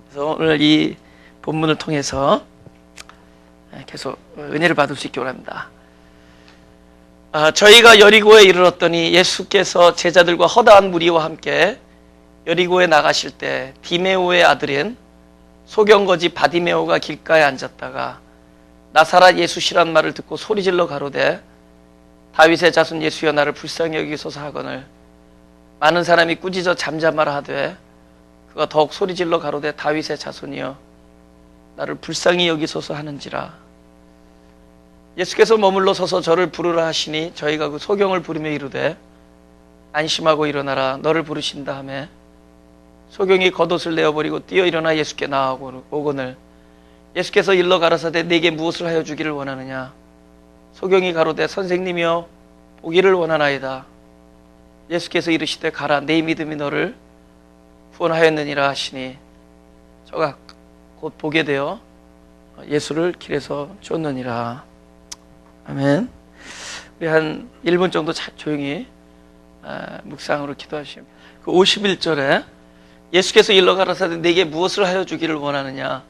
그래서 오늘 이 본문을 통해서 계속 은혜를 받을 수 있기 원합니다. 저희가 여리고에 이르렀더니 예수께서 제자들과 허다한 무리와 함께 여리고에 나가실 때 디메오의 아들인 소경거지 바디메오가 길가에 앉았다가 나사렛 예수시란 말을 듣고 소리질러 가로되 다윗의 자손 예수여 나를 불쌍히 여기소서 하거늘 많은 사람이 꾸짖어 잠잠하라 하되 그가 더욱 소리질러 가로되 다윗의 자손이여 나를 불쌍히 여기소서 하는지라. 예수께서 머물러 서서 저를 부르라 하시니 저희가 그 소경을 부르며 이르되 안심하고 일어나라 너를 부르신다 하매 소경이 겉옷을 내어버리고 뛰어 일어나 예수께 나아오거늘 예수께서 일러 가라사대 네게 무엇을 하여 주기를 원하느냐. 소경이 가로되 선생님이여 보기를 원하나이다. 예수께서 이르시되 가라 네 믿음이 너를 구원하였느니라 하시니 저가 곧 보게 되어 예수를 길에서 쫓느니라. 아멘. 우리 한 1분 정도 조용히 묵상으로 기도하시면 그 51절에 예수께서 일러 가라사대 네게 무엇을 하여 주기를 원하느냐.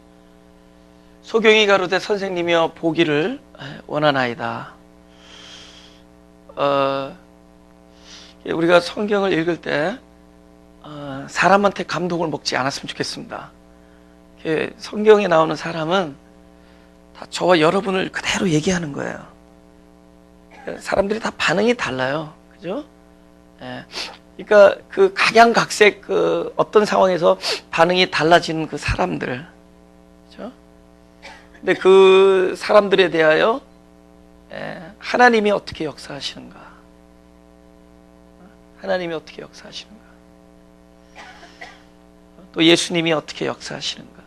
소경이 가로되 선생님이여 보기를 원하나이다. 우리가 성경을 읽을 때 사람한테 감동을 먹지 않았으면 좋겠습니다. 성경에 나오는 사람은 다 저와 여러분을 그대로 얘기하는 거예요. 사람들이 다 반응이 달라요. 그죠? 그러니까 그 각양각색 그 어떤 상황에서 반응이 달라지는 그 사람들. 그죠? 근데 그 사람들에 대하여 하나님이 어떻게 역사하시는가? 하나님이 어떻게 역사하시는가? 또 예수님이 어떻게 역사하시는가?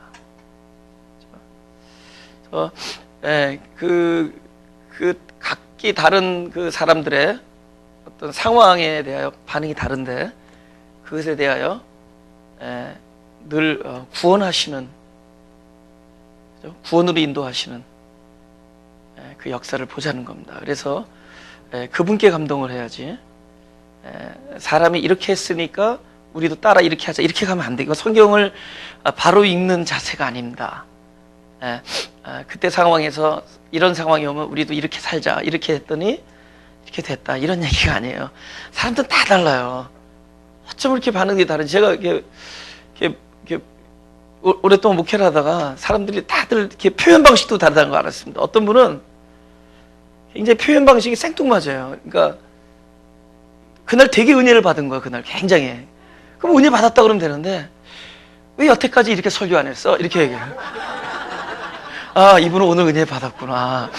그 각기 다른 그 사람들의 어떤 상황에 대하여 반응이 다른데 그것에 대하여 늘 구원하시는, 구원으로 인도하시는 그 역사를 보자는 겁니다. 그래서 그분께 감동을 해야지 사람이 이렇게 했으니까 우리도 따라 이렇게 하자 이렇게 가면 안 돼. 이거 성경을 바로 읽는 자세가 아닙니다. 그때 상황에서 이런 상황이 오면 우리도 이렇게 살자 이렇게 했더니 이렇게 됐다 이런 얘기가 아니에요. 사람들은 다 달라요. 어쩜 이렇게 반응이 다른지. 제가 이렇게 오랫동안 목회를 하다가 사람들이 다들 이렇게 표현 방식도 다르다는 거 알았습니다. 어떤 분은 굉장히 표현 방식이 생뚱맞아요. 그러니까 그날 되게 은혜를 받은 거야. 그날 굉장히. 그럼 은혜 받았다 그러면 되는데 왜 여태까지 이렇게 설교 안 했어? 이렇게 얘기해요. 아, 이분은 오늘 은혜 받았구나.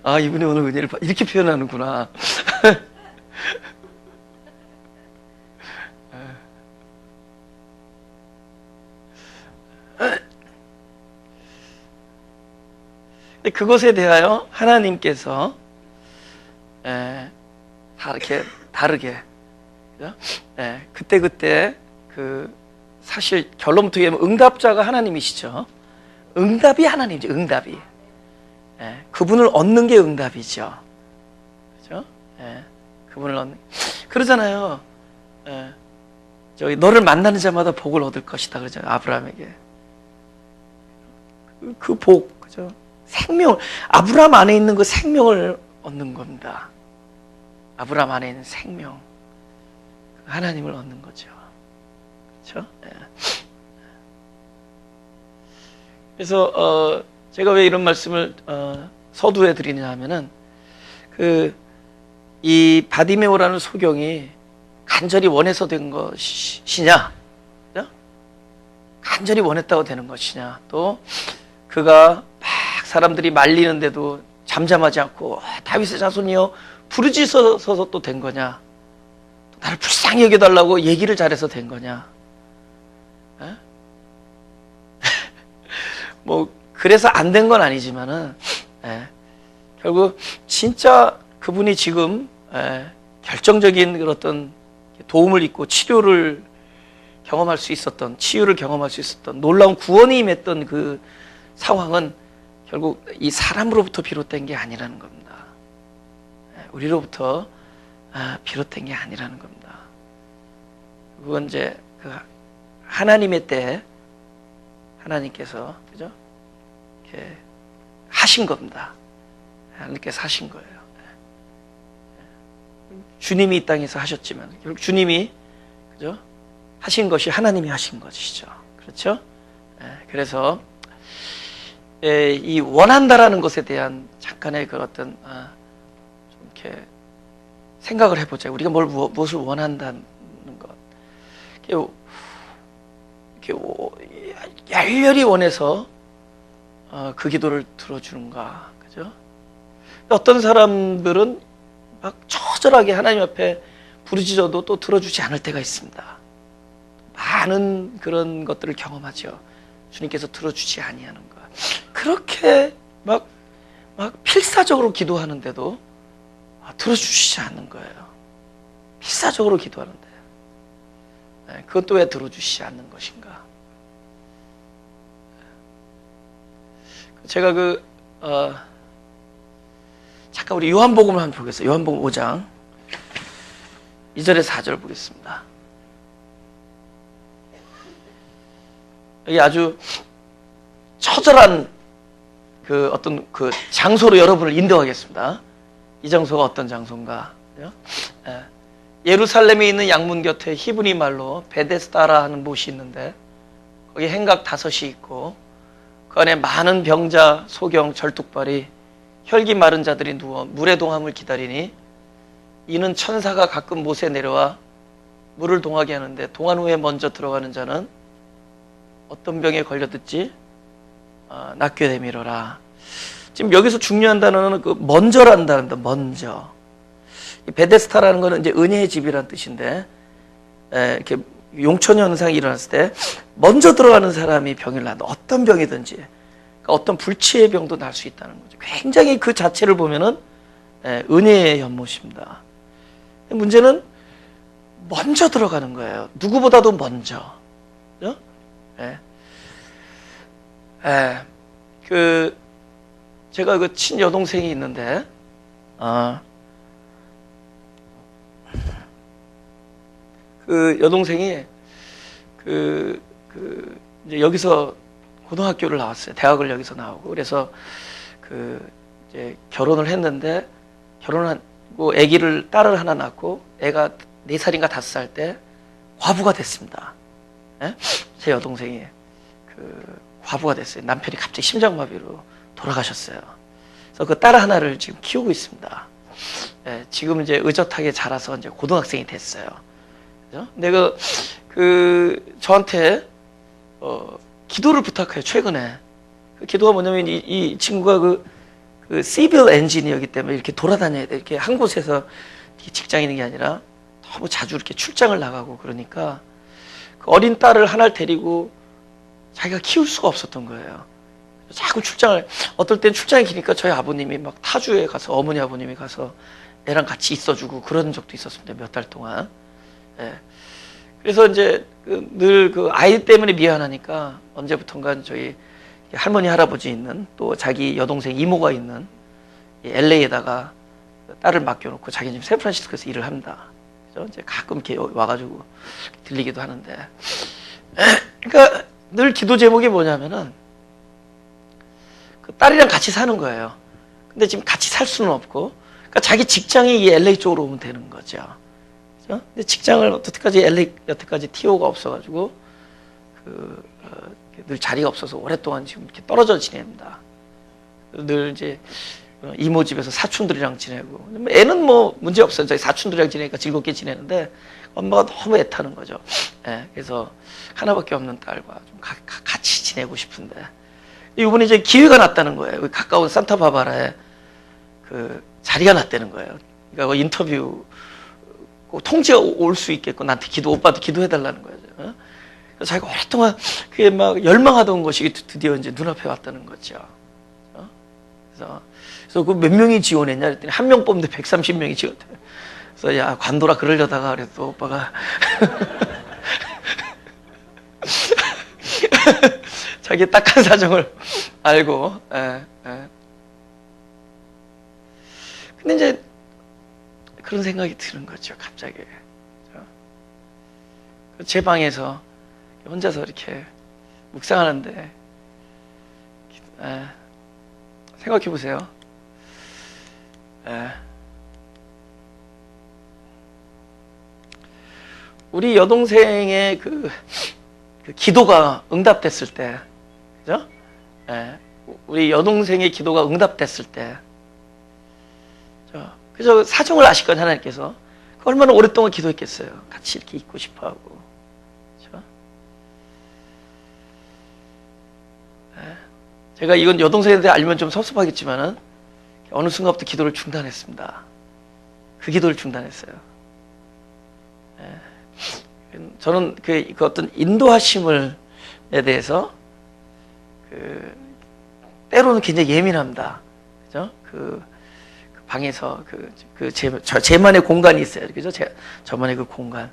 아, 이분이 오늘 은혜를 이렇게 표현하는구나. 그것에 대하여 하나님께서 다 이렇게 다르게, 그때 그 사실 결론부터 얘기하면 응답자가 하나님이시죠. 응답이 하나님이죠. 응답이. 그분을 얻는 게 응답이죠. 그죠? 그분을 얻는. 그러잖아요. 저기 너를 만나는 자마다 복을 얻을 것이다 그러잖아요. 아브라함에게. 그 복, 그죠? 생명을, 아브라함 안에 있는 그 생명을 얻는 겁니다. 아브라함 안에 있는 생명. 하나님을 얻는 거죠. 그렇죠? 그래서 제가 왜 이런 말씀을 서두에 드리냐 하면은 이 바디메오라는 소경이 간절히 원해서 된 것이냐, 그죠? 간절히 원했다고 되는 것이냐, 또 그가 막 사람들이 말리는데도 잠잠하지 않고 다윗의 자손이여 부르짖어서 또 된 거냐, 또 나를 불쌍히 여겨달라고 얘기를 잘해서 된 거냐. 뭐 그래서 안 된 건 아니지만은 결국 진짜 그분이 지금 결정적인 어떤 도움을 입고 치료를 경험할 수 있었던, 치유를 경험할 수 있었던, 놀라운 구원이 임했던 그 상황은 결국 이 사람으로부터 비롯된 게 아니라는 겁니다. 우리로부터 비롯된 게 아니라는 겁니다. 그건 이제 그 하나님의 때 하나님께서 그죠? 이렇게 하신 겁니다. 하나님께서 하신 거예요. 주님이 이 땅에서 하셨지만 결국 주님이 그죠? 하신 것이 하나님이 하신 것이죠. 그렇죠? 그래서 이 원한다라는 것에 대한 잠깐의 그 어떤 좀 이렇게 생각을 해보자. 우리가 무엇을 원한다는 것. 이렇게 열렬히 원해서 그 기도를 들어주는가, 그죠? 어떤 사람들은 막 처절하게 하나님 앞에 부르짖어도 또 들어주지 않을 때가 있습니다. 많은 그런 것들을 경험하죠. 주님께서 들어주지 아니하는 것. 그렇게 막 필사적으로 기도하는데도 들어주시지 않는 거예요. 필사적으로 기도하는데 그것도 왜 들어주시지 않는 것인가? 제가 잠깐 우리 요한복음을 한번 보겠습니다. 요한복음 5장 2절에서 4절 보겠습니다. 여기 아주 처절한 어떤 장소로 여러분을 인도하겠습니다. 이 장소가 어떤 장소인가? 예루살렘에 있는 양문 곁에 히브리 말로 베데스다라 하는 못이 있는데 거기 행각 5이 있고 그 안에 많은 병자, 소경, 절뚝발이 혈기 마른 자들이 누워 물의 동함을 기다리니 이는 천사가 가끔 못에 내려와 물을 동하게 하는데 동한 후에 먼저 들어가는 자는 어떤 병에 걸려듣지 낫게 되미러라. 지금 여기서 중요한 단어는 먼저라는 단어입니다. 먼저. 이 베데스다라는 거는 이제 은혜의 집이라는 뜻인데 이렇게 용천 현상이 일어났을 때 먼저 들어가는 사람이 병을 낳는다. 어떤 병이든지 그러니까 어떤 불치의 병도 날 수 있다는 거죠. 굉장히 그 자체를 보면은 은혜의 연못입니다. 문제는 먼저 들어가는 거예요. 누구보다도 먼저. 그죠? 제가 친여동생이 있는데, 그 여동생이 이제 여기서 고등학교를 나왔어요. 대학을 여기서 나오고. 그래서 이제 결혼을 했는데, 결혼하고 딸을 하나 낳고, 애가 4살인가 5살 때 과부가 됐습니다. 제 여동생이 과부가 됐어요. 남편이 갑자기 심장마비로 돌아가셨어요. 그래서 그 딸 하나를 지금 키우고 있습니다. 지금 이제 의젓하게 자라서 이제 고등학생이 됐어요. 그죠? 근데 저한테 기도를 부탁해요. 최근에 그 기도가 뭐냐면 이 친구가 시빌 엔지니어이기 때문에 이렇게 돌아다녀야 돼. 이렇게 한 곳에서 직장이 있는 게 아니라 너무 자주 이렇게 출장을 나가고 그러니까 그 어린 딸을 하나를 데리고 자기가 키울 수가 없었던 거예요. 자꾸 어떨 땐 출장이 기니까 저희 아버님이 막 타주에 가서 어머니 아버님이 가서 애랑 같이 있어주고 그런 적도 있었습니다. 몇 달 동안. 그래서 이제 늘 아이 때문에 미안하니까 언제부턴가 저희 할머니 할아버지 있는 또 자기 여동생 이모가 있는 LA에다가 딸을 맡겨놓고 자기는 지금 샌프란시스코에서 일을 합니다. 그래서 이제 가끔 이렇게 와가지고 들리기도 하는데, 그러니까 늘 기도 제목이 뭐냐면은 그 딸이랑 같이 사는 거예요. 근데 지금 같이 살 수는 없고, 그러니까 자기 직장이 이 LA 쪽으로 오면 되는 거죠. 그죠? 근데 직장을 여태까지 LA 여태까지 TO가 없어가지고 늘 자리가 없어서 오랫동안 지금 이렇게 떨어져 지냅니다. 늘 이제 이모 집에서 사촌들이랑 지내고, 애는 뭐 문제 없어요. 저희 사촌들이랑 지내니까 즐겁게 지내는데 엄마가 너무 애타는 거죠. 그래서 하나밖에 없는 딸과 좀 같이 지내고 싶은데 이번에 이제 기회가 났다는 거예요. 가까운 산타바바라에 자리가 났다는 거예요. 그러니까 인터뷰 꼭 통지가 올 수 있겠고 나한테 오빠도 기도해달라는 거예요. 그래서 자기가 오랫동안 그게 막 열망하던 것이 드디어 이제 눈앞에 왔다는 거죠. 그래서 그 몇 명이 지원했냐 그랬더니 한 명 뽑는데 130명이 지원돼. 그래서 야 관둬라 그러려다가 그래도 오빠가 자기 딱한 사정을 알고. 근데 이제 그런 생각이 드는 거죠, 갑자기. 제 방에서 혼자서 이렇게 묵상하는데, 생각해 보세요. 우리 여동생의 그 기도가 응답됐을 때, 그죠? 우리 여동생의 기도가 응답됐을 때, 그죠? 사정을 아실 거예요, 하나님께서. 얼마나 오랫동안 기도했겠어요. 같이 이렇게 있고 싶어 하고. 그죠? 제가 이건 여동생한테 알면 좀 섭섭하겠지만은, 어느 순간부터 기도를 중단했습니다. 그 기도를 중단했어요. 저는 그 어떤 인도하심에 대해서 때로는 굉장히 예민합니다. 그죠? 그 방에서 제만의 공간이 있어요. 그죠? 저만의 그 공간.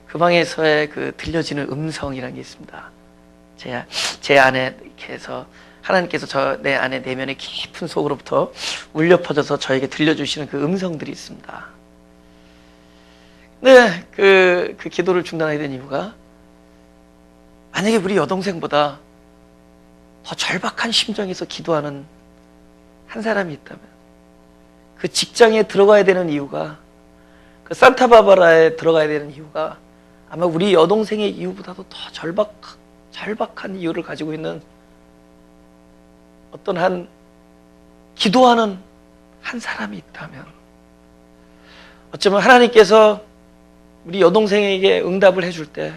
그 방에서의 들려지는 음성이라는 게 있습니다. 제 안에 이렇게 해서 하나님께서 내 안에 내면의 깊은 속으로부터 울려 퍼져서 저에게 들려주시는 그 음성들이 있습니다. 네, 그 기도를 중단하게 된 이유가, 만약에 우리 여동생보다 더 절박한 심정에서 기도하는 한 사람이 있다면, 그 직장에 들어가야 되는 이유가, 그 산타바바라에 들어가야 되는 이유가 아마 우리 여동생의 이유보다도 더 절박한 이유를 가지고 있는 어떤 기도하는 한 사람이 있다면, 어쩌면 하나님께서 우리 여동생에게 응답을 해줄 때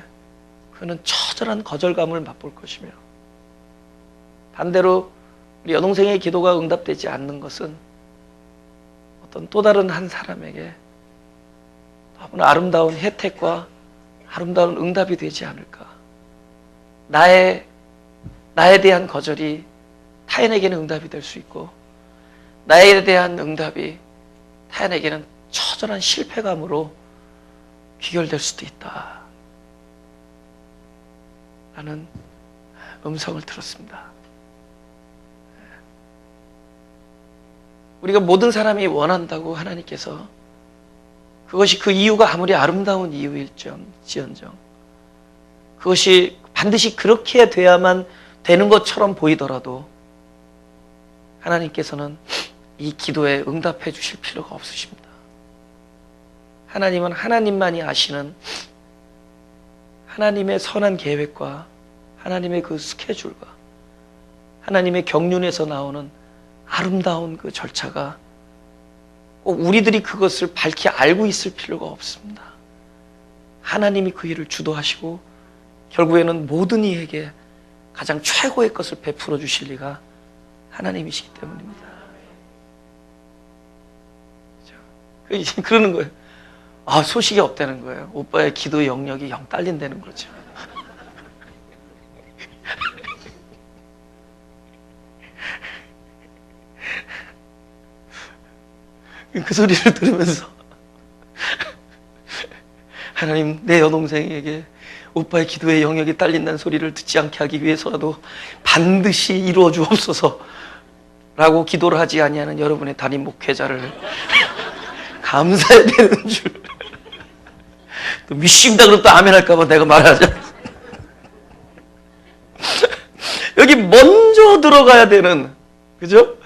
그는 처절한 거절감을 맛볼 것이며, 반대로 우리 여동생의 기도가 응답되지 않는 것은 어떤 또 다른 한 사람에게 너무나 아름다운 혜택과 아름다운 응답이 되지 않을까. 나에 대한 거절이 타인에게는 응답이 될 수 있고, 나에 대한 응답이 타인에게는 처절한 실패감으로 귀결될 수도 있다 라는 음성을 들었습니다. 우리가 모든 사람이 원한다고 하나님께서, 그것이 그 이유가 아무리 아름다운 이유일지언정, 그것이 반드시 그렇게 돼야만 되는 것처럼 보이더라도 하나님께서는 이 기도에 응답해 주실 필요가 없으십니다. 하나님은 하나님만이 아시는 하나님의 선한 계획과 하나님의 그 스케줄과 하나님의 경륜에서 나오는 아름다운 그 절차가 꼭 우리들이 그것을 밝히 알고 있을 필요가 없습니다. 하나님이 그 일을 주도하시고 결국에는 모든 이에게 가장 최고의 것을 베풀어 주실 리가 하나님이시기 때문입니다. 그러는 거예요. 소식이 없다는 거예요. 오빠의 기도 영역이 영 딸린다는 거죠. 그 소리를 들으면서 하나님, 내 여동생에게 오빠의 기도의 영역이 딸린다는 소리를 듣지 않게 하기 위해서라도 반드시 이루어 주옵소서 라고 기도를 하지 아니하는 여러분의 담임 목회자를 감사해야 되는 줄. 또 미신다 그러면 또 아멘 할까봐 내가 말하자. 여기 먼저 들어가야 되는, 그죠?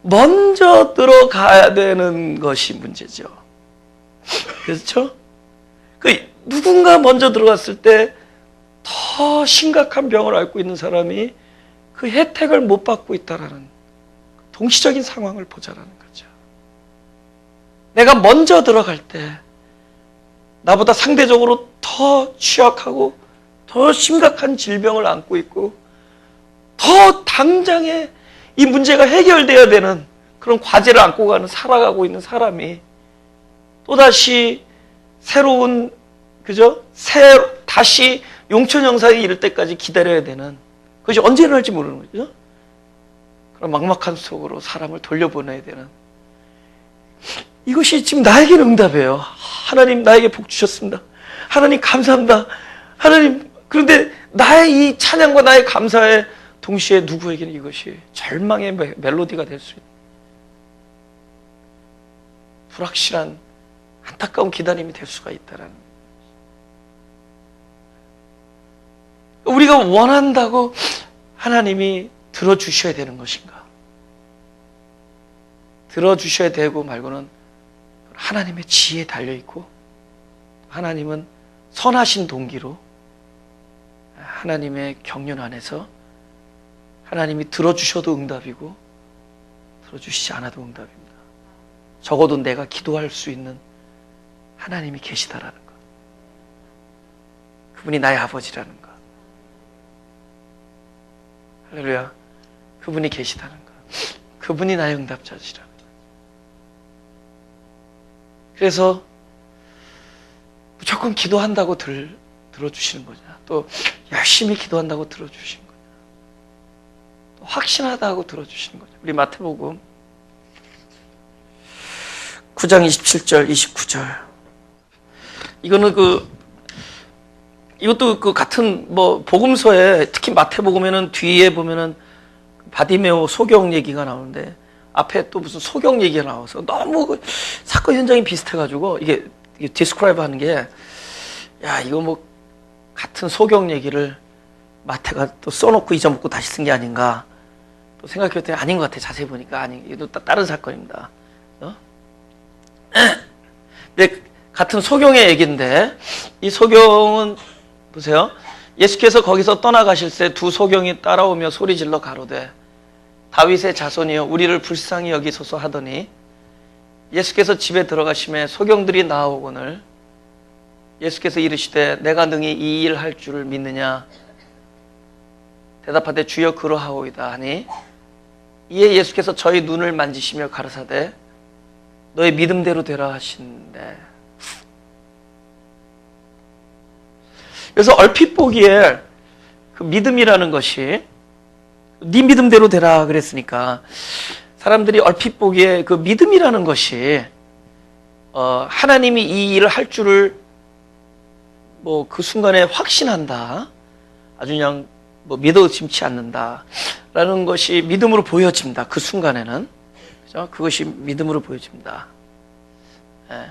먼저 들어가야 되는 것이 문제죠. 그렇죠? 누군가 먼저 들어갔을 때 더 심각한 병을 앓고 있는 사람이 그 혜택을 못 받고 있다라는 동시적인 상황을 보자라는 거죠. 내가 먼저 들어갈 때 나보다 상대적으로 더 취약하고 더 심각한 질병을 안고 있고 더 당장에 이 문제가 해결돼야 되는 그런 과제를 안고 살아가고 있는 사람이 또다시 새로운, 그죠? 다시 용천 영상에 이를 때까지 기다려야 되는, 그것이 언제 일어날지 모르는 거죠. 그런 막막한 속으로 사람을 돌려보내야 되는, 이것이 지금 나에게는 응답이에요. 하나님, 나에게 복 주셨습니다. 하나님 감사합니다. 하나님, 그런데 나의 이 찬양과 나의 감사에 동시에 누구에게는 이것이 절망의 멜로디가 될 수 있는 불확실한 안타까운 기다림이 될 수가 있다라는 거예요. 우리가 원한다고 하나님이 들어주셔야 되는 것인가? 들어주셔야 되고 말고는 하나님의 지혜에 달려있고, 하나님은 선하신 동기로 하나님의 경륜 안에서 하나님이 들어주셔도 응답이고 들어주시지 않아도 응답입니다. 적어도 내가 기도할 수 있는 하나님이 계시다라는 것, 그분이 나의 아버지라는 것, 할렐루야, 그분이 계시다는 것, 그분이 나의 응답자시라는 것. 그래서 무조건 기도한다고 들어주시는 거냐, 또 열심히 기도한다고 들어주시는 거냐, 또 확신하다고 들어주시는 거냐. 우리 마태복음 9장 27절 29절, 이거는 이것도 같은 복음서에, 특히 마태복음에는 뒤에 보면은 바디메오 소경 얘기가 나오는데 앞에 또 무슨 소경 얘기가 나와서 너무 사건 현장이 비슷해가지고 이게 디스크라이브 하는 게, 야, 이거 같은 소경 얘기를 마태가 또 써놓고 잊어먹고 다시 쓴 게 아닌가 또 생각했더니 아닌 것 같아. 자세히 보니까 이것도 다른 사건입니다. 근데 같은 소경의 얘기인데, 이 소경은 보세요. 예수께서 거기서 떠나가실 때 두 소경이 따라오며 소리질러 가로되 다윗의 자손이여 우리를 불쌍히 여기소서 하더니, 예수께서 집에 들어가심에 소경들이 나아오거늘 예수께서 이르시되 내가 능히 이 일 할 줄을 믿느냐 대답하되 주여 그러하오이다 하니, 이에 예수께서 저희 눈을 만지시며 가르사대 너의 믿음대로 되라 하신대. 그래서 얼핏 보기에 그 믿음이라는 것이, 네 믿음대로 되라 그랬으니까 사람들이 얼핏 보기에 그 믿음이라는 것이 하나님이 이 일을 할 줄을 그 순간에 확신한다, 아주 그냥 믿어 의심치 않는다라는 것이 믿음으로 보여집니다. 그 순간에는, 그죠? 그것이 믿음으로 보여집니다. 예.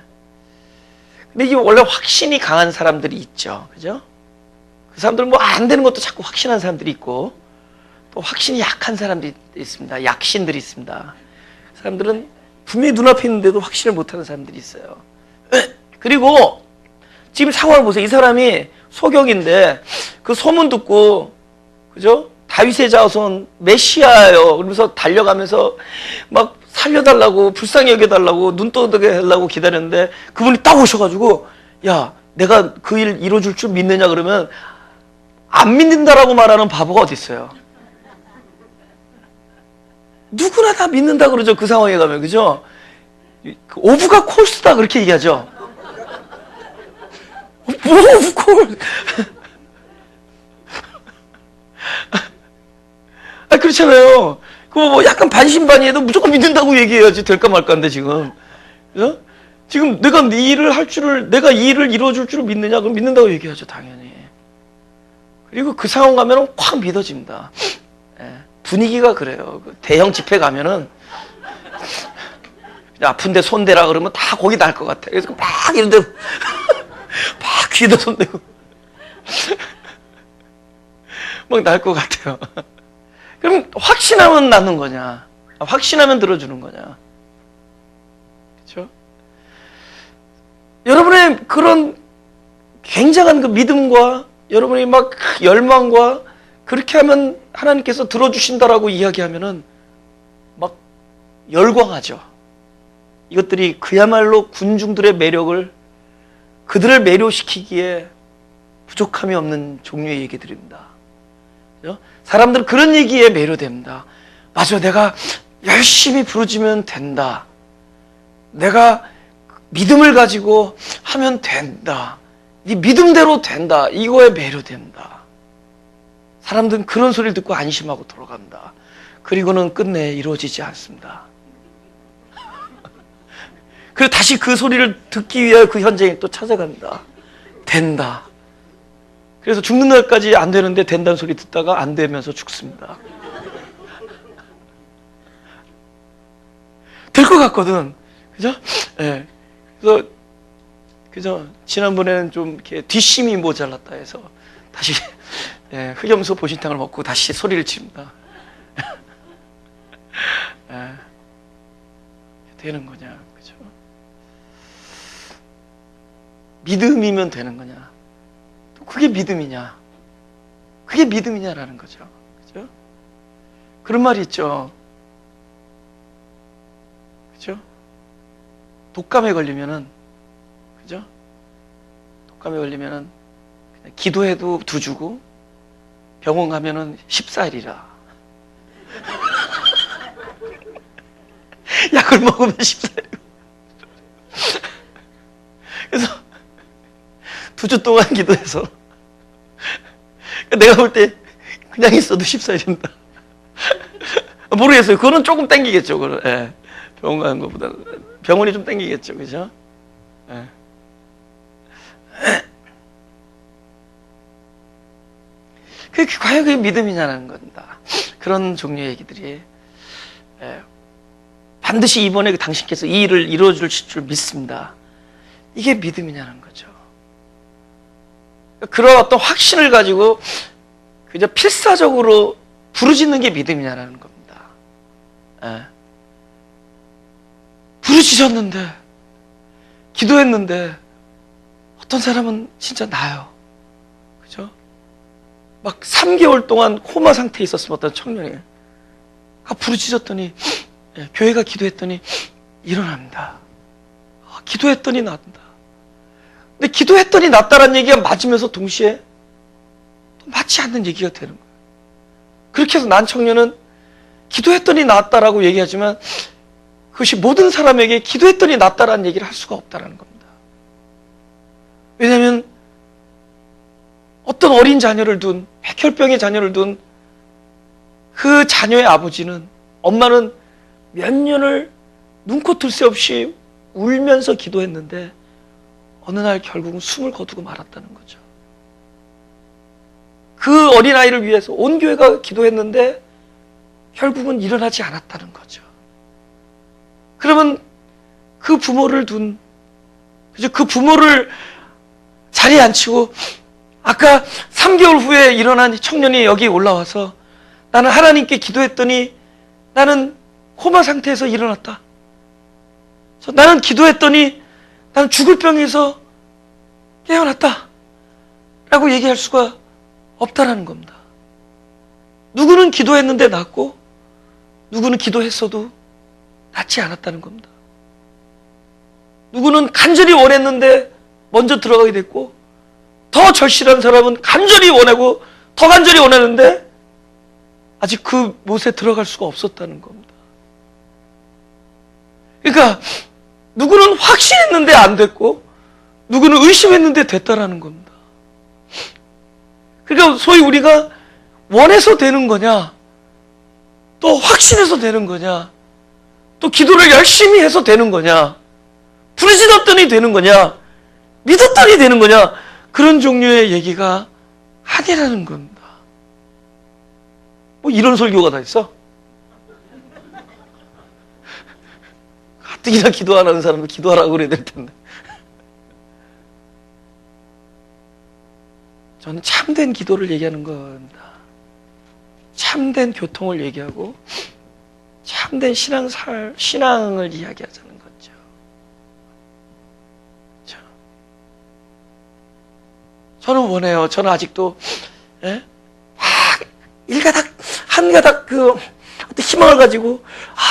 근데 이게 원래 확신이 강한 사람들이 있죠, 그죠? 그 사람들은 안 되는 것도 자꾸 확신하는 사람들이 있고, 또 확신이 약한 사람들이 있습니다. 약신들이 있습니다. 사람들은 분명히 눈앞에 있는데도 확신을 못하는 사람들이 있어요. 그리고 지금 상황을 보세요. 이 사람이 소경인데 그 소문 듣고, 그죠? 다윗의 자손 메시아예요. 그러면서 달려가면서 막 살려달라고, 불쌍히 여겨달라고, 눈 떠보게 하려고 기다렸는데 그분이 딱 오셔가지고, 야, 내가 그 일 이뤄줄 줄 믿느냐 그러면 안 믿는다라고 말하는 바보가 어디 있어요? 누구나 다 믿는다 그러죠. 그 상황에 가면, 그죠? 오브가 콜스다 그렇게 얘기하죠. 뭐 오브 콜? 그렇잖아요. 약간 반신반의해도 무조건 믿는다고 얘기해야지 될까 말까인데 지금, 그죠? 지금 내가 이 일을 할 줄을, 내가 이 일을 이루어줄 줄을 믿느냐? 그럼 믿는다고 얘기하죠, 당연히. 그리고 그 상황 가면은 확 믿어집니다. 예, 분위기가 그래요. 대형 집회 가면은 아픈데 손대라 그러면 다 거기 날 것 같아. 그래서 막 이런데 막 귀에다 손대고 막 날 것 같아요. 그럼 확신하면 낳는 거냐? 확신하면 들어주는 거냐? 그렇죠? 여러분의 그런 굉장한 그 믿음과 여러분이 막 열망과 그렇게 하면 하나님께서 들어주신다라고 이야기하면은 막 열광하죠. 이것들이 그야말로 군중들의 매력을, 그들을 매료시키기에 부족함이 없는 종류의 얘기들입니다. 그죠? 사람들은 그런 얘기에 매료됩니다. 맞아, 내가 열심히 부르짖으면 된다. 내가 믿음을 가지고 하면 된다. 네 믿음대로 된다. 이거에 매료된다. 사람들은 그런 소리를 듣고 안심하고 돌아간다. 그리고는 끝내 이루어지지 않습니다. 그리고 다시 그 소리를 듣기 위해 그 현장에 또 찾아갑니다. 된다. 그래서 죽는 날까지 안 되는데 된다는 소리 듣다가 안 되면서 죽습니다. 될 것 같거든. 그죠? 예. 그래서 그죠? 지난번에는 좀 이렇게 뒷심이 모자랐다 해서 다시 흑염소 보신탕을 먹고 다시 소리를 지릅니다. 되는 거냐, 그죠? 믿음이면 되는 거냐? 또 그게 믿음이냐? 그게 믿음이냐라는 거죠, 그죠? 그런 말이 있죠, 그죠? 독감에 걸리면은, 그죠? 독감에 걸리면은 그냥 기도해도 2주고 병원 가면은 14일이라. 약을 먹으면 14일이고. 그래서 2주 동안 기도해서 내가 볼 때 그냥 있어도 14일입니다. 모르겠어요. 그거는 조금 땡기겠죠. 그거는. 예. 병원 가는 것보다 병원이 좀 땡기겠죠. 그죠? 예. 그게 과연 그게 믿음이냐는 겁니다. 그런 종류의 얘기들이 반드시 이번에 당신께서 이 일을 이루어줄 줄 믿습니다. 이게 믿음이냐는 거죠. 그런 어떤 확신을 가지고 그저 필사적으로 부르짖는 게 믿음이냐는 겁니다. 부르짖었는데, 기도했는데 어떤 사람은 진짜 나요. 그죠? 막 3개월 동안 코마 상태에 있었으면 어떤 청년이 부르짖었더니 교회가 기도했더니 일어납니다. 기도했더니 낫다. 근데 기도했더니 낫다라는 얘기가 맞으면서 동시에 또 맞지 않는 얘기가 되는 거예요. 그렇게 해서 난 청년은 기도했더니 낫다라고 얘기하지만 그것이 모든 사람에게 기도했더니 낫다라는 얘기를 할 수가 없다는 겁니다. 왜냐하면 어떤 어린 자녀를 둔, 백혈병의 자녀를 둔 그 자녀의 아버지는, 엄마는 몇 년을 눈코 뜰 새 없이 울면서 기도했는데 어느 날 결국은 숨을 거두고 말았다는 거죠. 그 어린아이를 위해서 온 교회가 기도했는데 결국은 일어나지 않았다는 거죠. 그러면 그 부모를 둔, 그 부모를 자리에 앉히고 아까 3개월 후에 일어난 청년이 여기 올라와서 나는 하나님께 기도했더니 나는 코마 상태에서 일어났다. 나는 기도했더니 나는 죽을 병에서 깨어났다. 라고 얘기할 수가 없다라는 겁니다. 누구는 기도했는데 낫고 누구는 기도했어도 낫지 않았다는 겁니다. 누구는 간절히 원했는데 먼저 들어가게 됐고 더 절실한 사람은 간절히 원하고 더 간절히 원했는데 아직 그 못에 들어갈 수가 없었다는 겁니다. 그러니까 누구는 확신했는데 안 됐고 누구는 의심했는데 됐다라는 겁니다. 그러니까 소위 우리가 원해서 되는 거냐, 또 확신해서 되는 거냐, 또 기도를 열심히 해서 되는 거냐, 부르짖었더니 되는 거냐, 믿었더니 되는 거냐, 그런 종류의 얘기가 아니라는 겁니다. 뭐 이런 설교가 다 있어? 가뜩이나 기도 안 하는 사람도 기도하라고 그래야 될 텐데. 저는 참된 기도를 얘기하는 겁니다. 참된 교통을 얘기하고 참된 신앙을 이야기하자는 거죠. 저는 원해요. 저는 아직도 일가닥 한가닥 그 어떤 희망을 가지고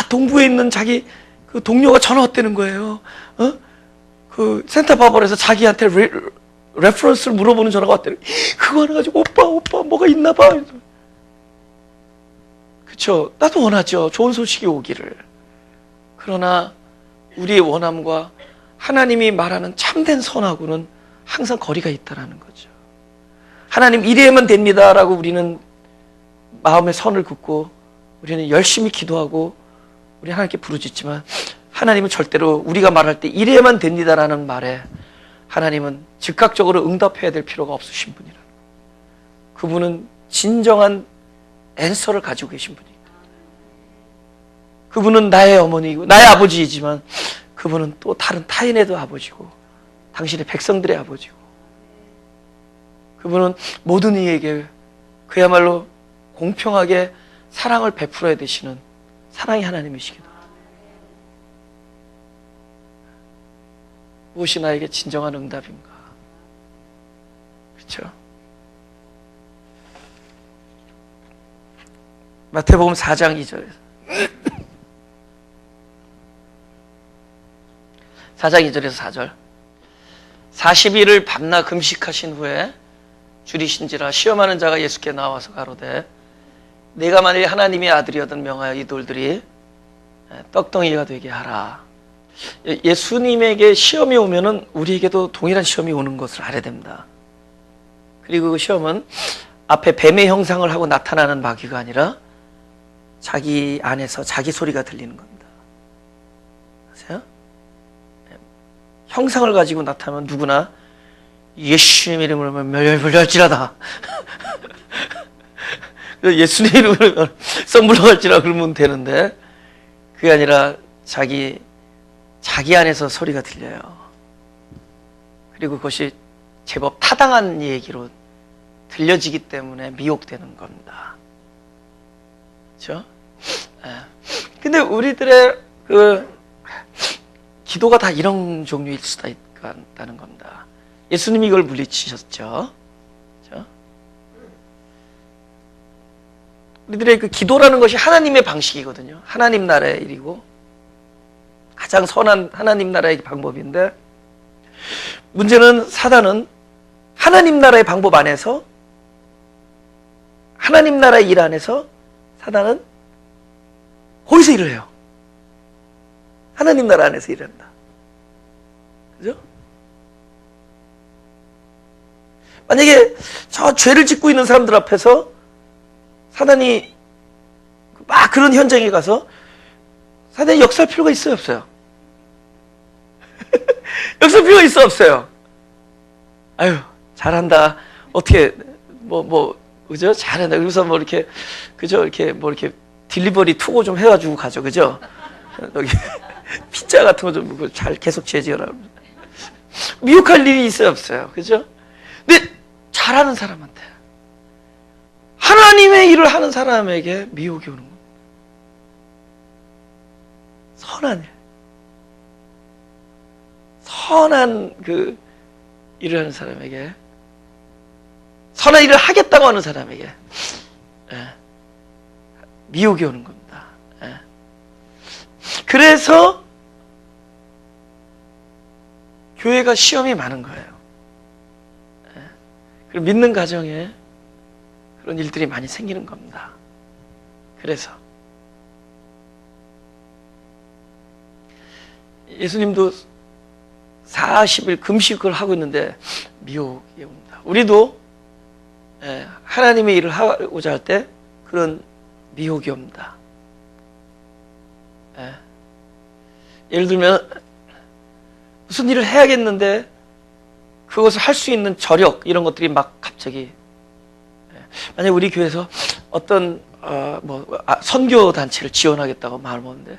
동부에 있는 자기 그 동료가 전화 왔다는 거예요. 그 센터바버에서 자기한테 레퍼런스를 물어보는 전화가 왔다는 거예요. 그거 하나 가지고 오빠 뭐가 있나 봐. 그렇죠. 나도 원하죠. 좋은 소식이 오기를. 그러나 우리의 원함과 하나님이 말하는 참된 선하고는 항상 거리가 있다는 거죠. 하나님 이래야만 됩니다라고 우리는 마음의 선을 긋고 우리는 열심히 기도하고 우리 하나님께 부르짖지만 하나님은 절대로 우리가 말할 때 이래야만 됩니다라는 말에 하나님은 즉각적으로 응답해야 될 필요가 없으신 분이라는 거예요. 그분은 진정한 앤서를 가지고 계신 분이에요. 그분은 나의 어머니이고 나의 아버지이지만 그분은 또 다른 타인에도 아버지고 당신의 백성들의 아버지고, 그분은 모든 이에게 그야말로 공평하게 사랑을 베풀어야 되시는 사랑의 하나님이시기도 합니다. 무엇이 나에게 진정한 응답인가? 그렇죠? 마태복음 4장 2절에서 4장 2절에서 4절 40일을 밤낮 금식하신 후에 줄이신지라 시험하는 자가 예수께 나와서 가로되 내가 만일 하나님의 아들이었던 명하여 이 돌들이 떡덩이가 되게 하라. 예수님에게 시험이 오면은 우리에게도 동일한 시험이 오는 것을 알아야 됩니다. 그리고 그 시험은 앞에 뱀의 형상을 하고 나타나는 마귀가 아니라 자기 안에서 자기 소리가 들리는 겁니다. 아세요? 형상을 가지고 나타나면 누구나 예수님 이름으로 멸절할지라다. 예수님 이름으로 썩 물러갈지라 그러면 되는데, 그게 아니라 자기 안에서 소리가 들려요. 그리고 그것이 제법 타당한 얘기로 들려지기 때문에 미혹되는 겁니다. 그렇죠? 근데 우리들의 그 기도가 다 이런 종류일 수도 있다는 겁니다. 예수님이 이걸 물리치셨죠. 그렇죠? 우리들의 그 기도라는 것이 하나님의 방식이거든요. 하나님 나라의 일이고 가장 선한 하나님 나라의 방법인데, 문제는 사단은 하나님 나라의 방법 안에서, 하나님 나라의 일 안에서 사단은 거기서 일을 해요. 하나님 나라 안에서 일한다. 그죠? 만약에 저 죄를 짓고 있는 사람들 앞에서 사단이 막 그런 현장에 가서 사단이 역사할 필요가 있어요, 없어요? 역사할 필요가 있어, 없어요? 아유, 잘한다. 어떻게, 그죠? 잘한다. 그래서 뭐 이렇게, 그죠? 이렇게 뭐 이렇게 딜리버리 투고 좀 해가지고 가죠. 그죠? 여기 피자 같은 거 좀 잘 계속 제지어라. 미혹할 일이 있어요, 없어요? 그죠? 근데 잘하는 사람한테, 하나님의 일을 하는 사람에게 미혹이 오는 겁니다. 선한 일. 선한 그 일을 하는 사람에게, 선한 일을 하겠다고 하는 사람에게 미혹이 오는 겁니다. 그래서 교회가 시험이 많은 거예요. 그리고 믿는 가정에 그런 일들이 많이 생기는 겁니다. 그래서 예수님도 40일 금식을 하고 있는데 미혹이 옵니다. 우리도 하나님의 일을 하고자 할 때 그런 미혹이 옵니다. 예를 들면 무슨 일을 해야겠는데 그것을 할 수 있는 저력 이런 것들이 막 갑자기, 만약 우리 교회에서 어떤 선교 단체를 지원하겠다고 마음을 먹는데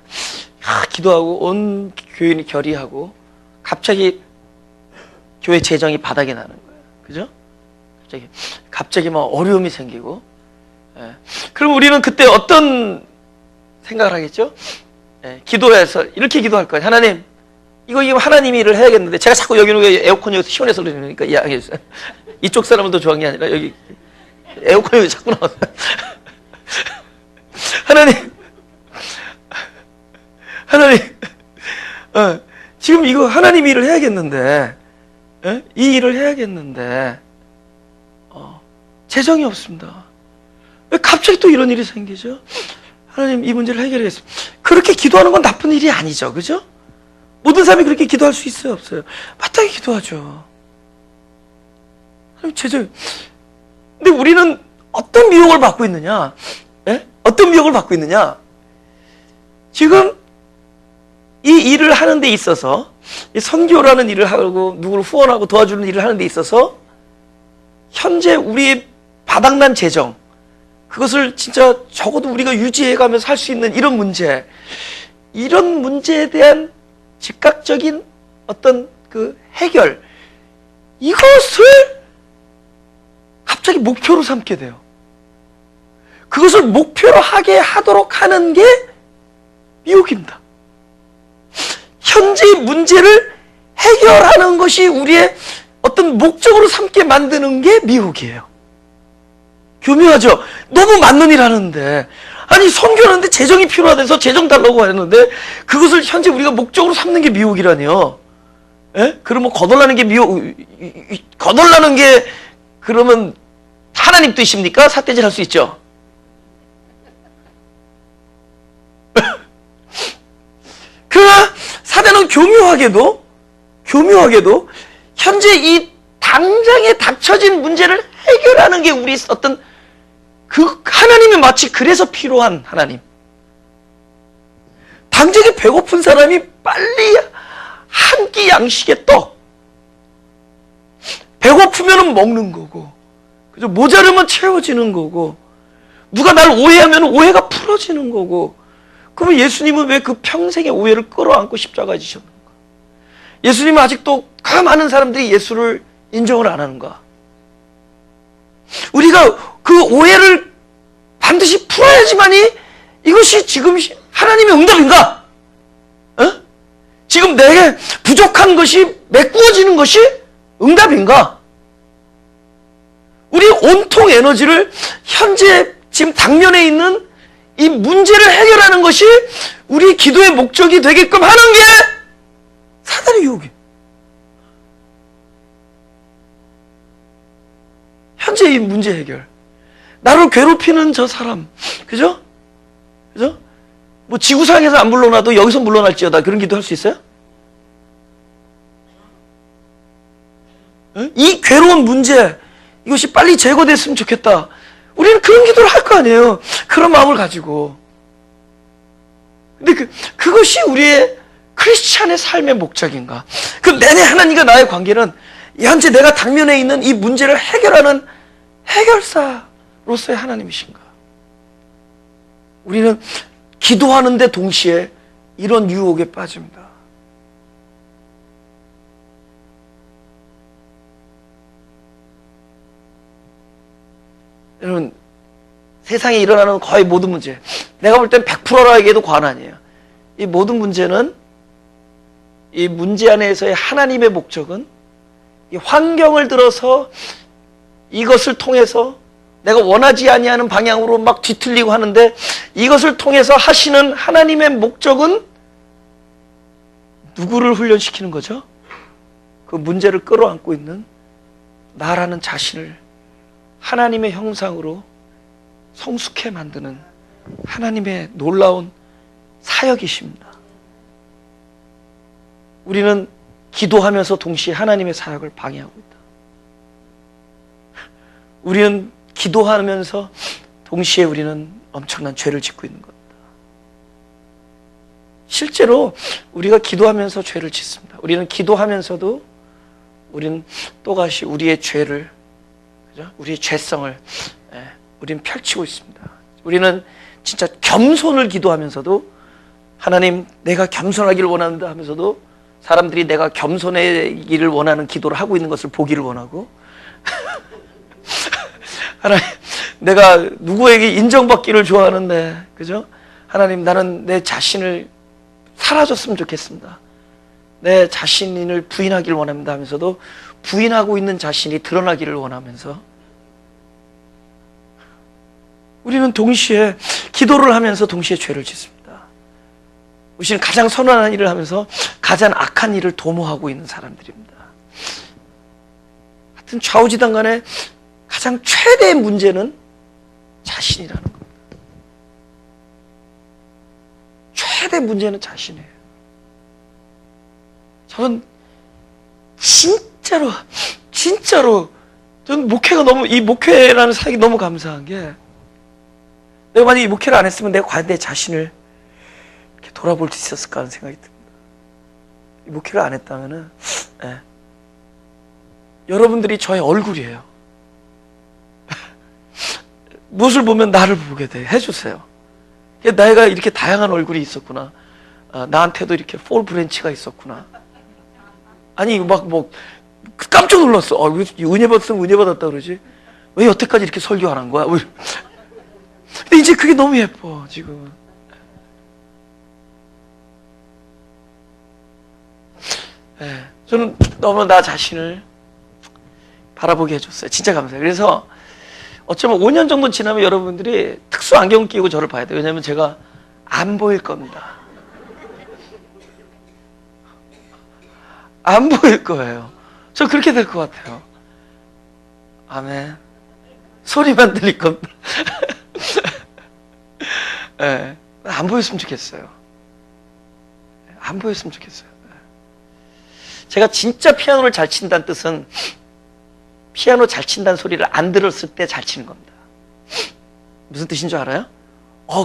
기도하고 온 교인이 결의하고 갑자기 교회 재정이 바닥이 나는 거예요. 그죠? 갑자기 막 어려움이 생기고, 그럼 우리는 그때 어떤 생각을 하겠죠? 기도해서 이렇게 기도할 거예요. 하나님, 이거 하나님이 일을 해야겠는데, 제가 자꾸 여기 에어컨이 시원해서 그러니까 이해해 주세요. 이쪽 사람은 더 좋아한 게 아니라 여기 에어컨이 자꾸 나왔어요. 하나님, 지금 이거 하나님 일을 해야겠는데, 이 일을 해야겠는데, 재정이 없습니다. 왜 갑자기 또 이런 일이 생기죠? 하나님, 이 문제를 해결하겠습니다. 그렇게 기도하는 건 나쁜 일이 아니죠. 그죠? 모든 사람이 그렇게 기도할 수 있어요, 없어요? 마땅히 기도하죠. 하나님, 재정. 근데 우리는 어떤 미혹을 받고 있느냐? 어떤 미혹을 받고 있느냐? 지금 이 일을 하는 데 있어서, 이 선교라는 일을 하고 누구를 후원하고 도와주는 일을 하는 데 있어서 현재 우리의 바닥난 재정, 그것을 진짜 적어도 우리가 유지해가면서 할 수 있는 이런 문제에 대한 즉각적인 어떤 그 해결, 이것을 갑자기 목표로 삼게 돼요. 그것을 목표로 하게 하도록 하는 게 미혹입니다. 현재의 문제를 해결하는 것이 우리의 어떤 목적으로 삼게 만드는 게 미혹이에요. 교묘하죠? 너무 맞는 일 하는데, 아니 선교하는데 재정이 필요하대서 재정 달라고 하는데 그것을 현재 우리가 목적으로 삼는 게 미혹이라니요. 예? 그러면 거덜나는 게 거덜나는 게 그러면 하나님 뜻입니까? 삿대질 할 수 있죠. 그러나 사단은 교묘하게도 현재 이 당장에 닥쳐진 문제를 해결하는 게 우리 어떤 그 하나님이 마치 그래서 필요한 하나님. 당장에 배고픈 사람이 빨리 한 끼 양식의 떡. 배고프면 먹는 거고, 그죠? 모자르면 채워지는 거고, 누가 날 오해하면 오해가 풀어지는 거고. 그러면 예수님은 왜 그 평생의 오해를 끌어안고 십자가에 지셨는가? 예수님은 아직도 그 많은 사람들이 예수를 인정을 안 하는가? 우리가 그 오해를 반드시 풀어야지만이 이것이 지금 하나님의 응답인가? 어? 지금 내게 부족한 것이 메꾸어지는 것이 응답인가? 우리 온통 에너지를 현재 지금 당면에 있는 이 문제를 해결하는 것이 우리 기도의 목적이 되게끔 하는 게 사단의 유혹이에요. 현재 이 문제 해결. 나를 괴롭히는 저 사람. 그죠? 그죠? 뭐 지구상에서 안 물러나도 여기서 물러날지어다. 그런 기도 할 수 있어요? 이 괴로운 문제, 이것이 빨리 제거됐으면 좋겠다. 우리는 그런 기도를 할 거 아니에요. 그런 마음을 가지고. 근데 그것이 우리의 크리스찬의 삶의 목적인가? 그럼 내내 하나님과 나의 관계는 현재 내가 당면에 있는 이 문제를 해결하는 해결사로서의 하나님이신가? 우리는 기도하는데 동시에 이런 유혹에 빠집니다. 여러분, 세상에 일어나는 거의 모든 문제, 내가 볼 땐 100%라 얘기해도 과언 아니에요. 이 모든 문제는, 이 문제 안에서의 하나님의 목적은 이 환경을 들어서 이것을 통해서 내가 원하지 아니하는 방향으로 막 뒤틀리고 하는데, 이것을 통해서 하시는 하나님의 목적은 누구를 훈련시키는 거죠? 그 문제를 끌어안고 있는 나라는 자신을 하나님의 형상으로 성숙해 만드는 하나님의 놀라운 사역이십니다. 우리는 기도하면서 동시에 하나님의 사역을 방해하고 있다. 우리는 기도하면서 동시에 우리는 엄청난 죄를 짓고 있는 겁니다. 실제로 우리가 기도하면서 죄를 짓습니다. 우리는 기도하면서도 우리는 또다시 우리의 죄를, 그죠? 우리의 죄성을 우리는 펼치고 있습니다. 우리는 진짜 겸손을 기도하면서도 하나님 내가 겸손하기를 원한다 하면서도 사람들이 내가 겸손해지기를 원하는 기도를 하고 있는 것을 보기를 원하고 하나님 내가 누구에게 인정받기를 좋아하는데, 그죠? 하나님 나는 내 자신을 사라졌으면 좋겠습니다. 내 자신을 부인하기를 원합니다 하면서도 부인하고 있는 자신이 드러나기를 원하면서 우리는 동시에 기도를 하면서 동시에 죄를 짓습니다. 우리는 가장 선한 일을 하면서 가장 악한 일을 도모하고 있는 사람들입니다. 하여튼 좌우지단 간에 가장 최대의 문제는 자신이라는 겁니다. 최대 문제는 자신이에요. 저는 진짜로 저는 이 목회라는 사역이 너무 감사한 게, 내가 만약에 이 목회를 안 했으면 내가 과연 내 자신을 이렇게 돌아볼 수 있었을까 하는 생각이 듭니다. 이 목회를 안 했다면은, 여러분들이 저의 얼굴이에요. 무엇을 보면 나를 보게 돼. 해주세요. 내가 이렇게 다양한 얼굴이 있었구나. 나한테도 이렇게 폴 브랜치가 있었구나. 아니 막 뭐 깜짝 놀랐어. 왜 은혜 받았으면 은혜 받았다 그러지? 왜 여태까지 이렇게 설교 안 한 거야? 근데 이제 그게 너무 예뻐 지금. 네, 저는 너무 나 자신을 바라보게 해줬어요. 진짜 감사해요. 그래서 어쩌면 5년 정도 지나면 여러분들이 특수 안경 끼고 저를 봐야 돼요. 왜냐하면 제가 안 보일 겁니다. 안 보일 거예요. 저 그렇게 될 것 같아요. 아멘. 소리만 들릴 겁니다. 네, 안 보였으면 좋겠어요. 안 보였으면 좋겠어요. 제가 진짜 피아노를 잘 친다는 뜻은 피아노 잘 친다는 소리를 안 들었을 때 잘 치는 겁니다. 무슨 뜻인 줄 알아요?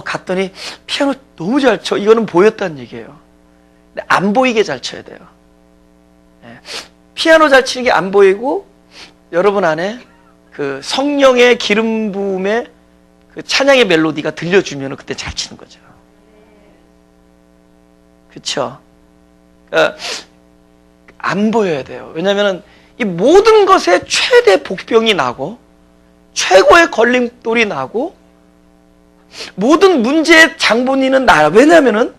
갔더니 피아노 너무 잘 쳐. 이거는 보였다는 얘기예요. 근데 안 보이게 잘 쳐야 돼요. 네. 피아노 잘 치는 게 안 보이고 여러분 안에 그 성령의 기름 부음의 그 찬양의 멜로디가 들려주면 그때 잘 치는 거죠. 그렇죠? 그러니까 안 보여야 돼요. 왜냐하면 이 모든 것에 최대 복병이 나고 최고의 걸림돌이 나고 모든 문제의 장본인은 나야. 왜냐하면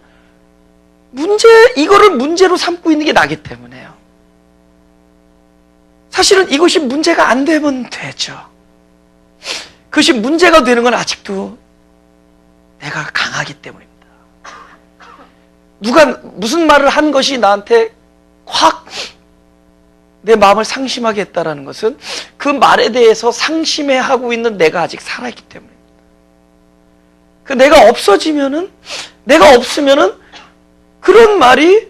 이거를 문제로 삼고 있는 게 나기 때문에요. 사실은 이것이 문제가 안 되면 되죠. 그것이 문제가 되는 건 아직도 내가 강하기 때문입니다. 누가 무슨 말을 한 것이 나한테 확 내 마음을 상심하게 했다라는 것은 그 말에 대해서 상심해하고 있는 내가 아직 살아있기 때문입니다. 그 내가 없으면은 그런 말이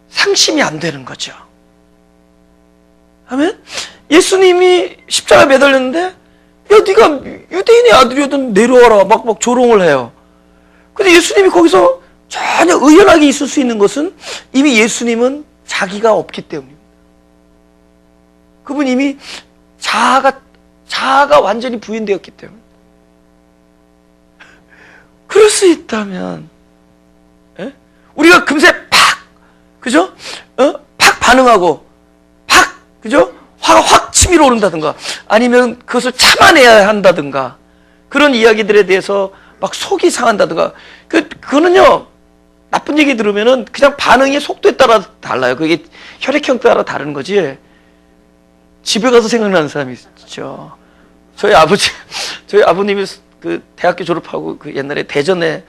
상심이 안 되는 거죠. 아멘? 예수님이 십자가에 매달렸는데 야 네가 유대인의 아들이거든 내려와라 막 조롱을 해요. 근데 예수님이 거기서 전혀 의연하게 있을 수 있는 것은 이미 예수님은 자기가 없기 때문입니다. 그분 이미 자아가 완전히 부인되었기 때문에. 그럴 수 있다면 우리가 금세 그죠? 팍 반응하고 그죠? 화가 확 치밀어 오른다든가 아니면 그것을 참아내야 한다든가 그런 이야기들에 대해서 막 속이 상한다든가 그거는요 나쁜 얘기 들으면은 그냥 반응의 속도에 따라 달라요. 그게 혈액형 따라 다른 거지. 집에 가서 생각나는 사람이 있죠. 저희 아버님이 그 대학교 졸업하고 그 옛날에 대전에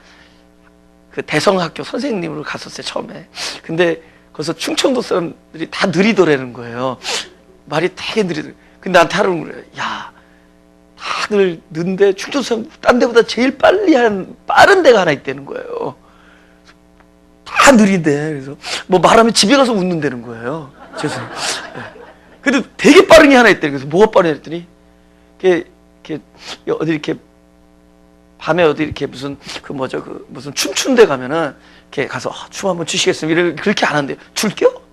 그 대성학교 선생님으로 갔었어요, 처음에. 근데 거기서 충청도 사람들이 다 느리더라는 거예요. 말이 되게 느리더라고요. 근데 나한테 하루는 그래요. 야, 다들 늦는데 충청도 사람 딴 데보다 제일 빠른 데가 하나 있다는 거예요. 다 느린데. 그래서 뭐 말하면 집에 가서 웃는다는 거예요. 죄송해요. 근데 되게 빠른 게 하나 있대. 그래서 뭐가 빠르냐 했더니, 어디 이렇게, 밤에 어디 이렇게 무슨 춤추는 데 가면은, 이렇게 가서, 춤 한번 추시겠습니까? 그렇게 안 한대요. 줄게요?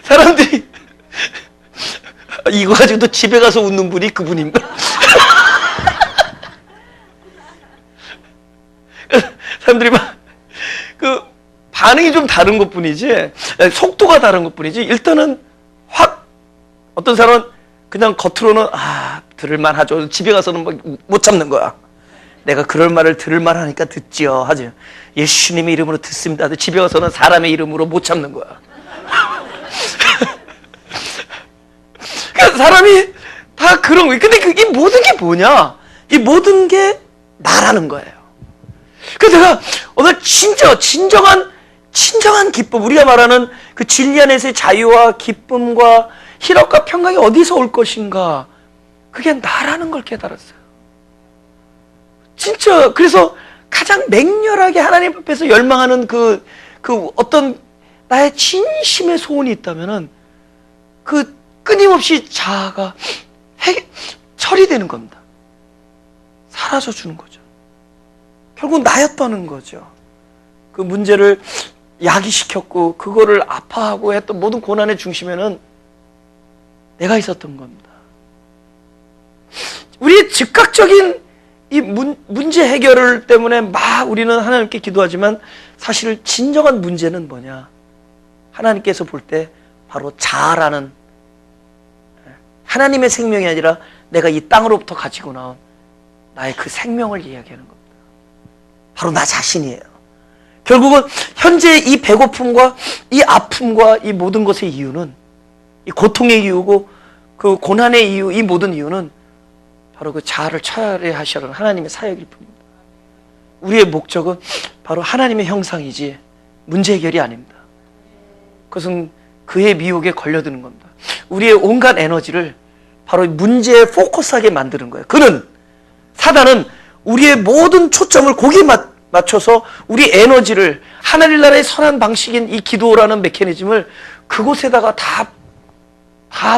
사람들이 이거 가지고 또 집에 가서 웃는 분이 그분인가? 사람들이 막 그 반응이 좀 다른 것뿐이지 속도가 다른 것뿐이지 일단은 확 어떤 사람은 그냥 겉으로는 들을만 하죠. 집에 가서는 막 못 참는 거야. 내가 그럴 말을 들을 만하니까 듣지요 하죠. 예수님의 이름으로 듣습니다. 집에 가서는 사람의 이름으로 못 참는 거야. 그러니까 사람이 다 그런 거예요. 근데 이 모든 게 뭐냐? 이 모든 게 나라는 거예요. 그래서 내가 오늘 진정한 기쁨, 우리가 말하는 그 진리 안에서의 자유와 기쁨과 희락과 평강이 어디서 올 것인가? 그게 나라는 걸 깨달았어요. 진짜 그래서 가장 맹렬하게 하나님 앞에서 열망하는 그 어떤 나의 진심의 소원이 있다면은 그 끊임없이 자아가 처리되는 겁니다. 사라져 주는 거죠. 결국 나였다는 거죠. 그 문제를 야기시켰고 그거를 아파하고 했던 모든 고난의 중심에는 내가 있었던 겁니다. 우리의 즉각적인 이 문제 해결을 때문에 막 우리는 하나님께 기도하지만 사실 진정한 문제는 뭐냐? 하나님께서 볼 때 바로 자아라는, 하나님의 생명이 아니라 내가 이 땅으로부터 가지고 나온 나의 그 생명을 이야기하는 겁니다. 바로 나 자신이에요. 결국은 현재 이 배고픔과 이 아픔과 이 모든 것의 이유는, 이 고통의 이유고 그 고난의 이유, 이 모든 이유는 바로 그 자아를 철회하시려는 하나님의 사역일 뿐입니다. 우리의 목적은 바로 하나님의 형상이지 문제 해결이 아닙니다. 그것은 그의 미혹에 걸려드는 겁니다. 우리의 온갖 에너지를 바로 문제에 포커스하게 만드는 거예요. 사단은 우리의 모든 초점을 거기에 맞춰서 우리 에너지를, 하나님 나라의 선한 방식인 이 기도라는 메커니즘을 그곳에다가 다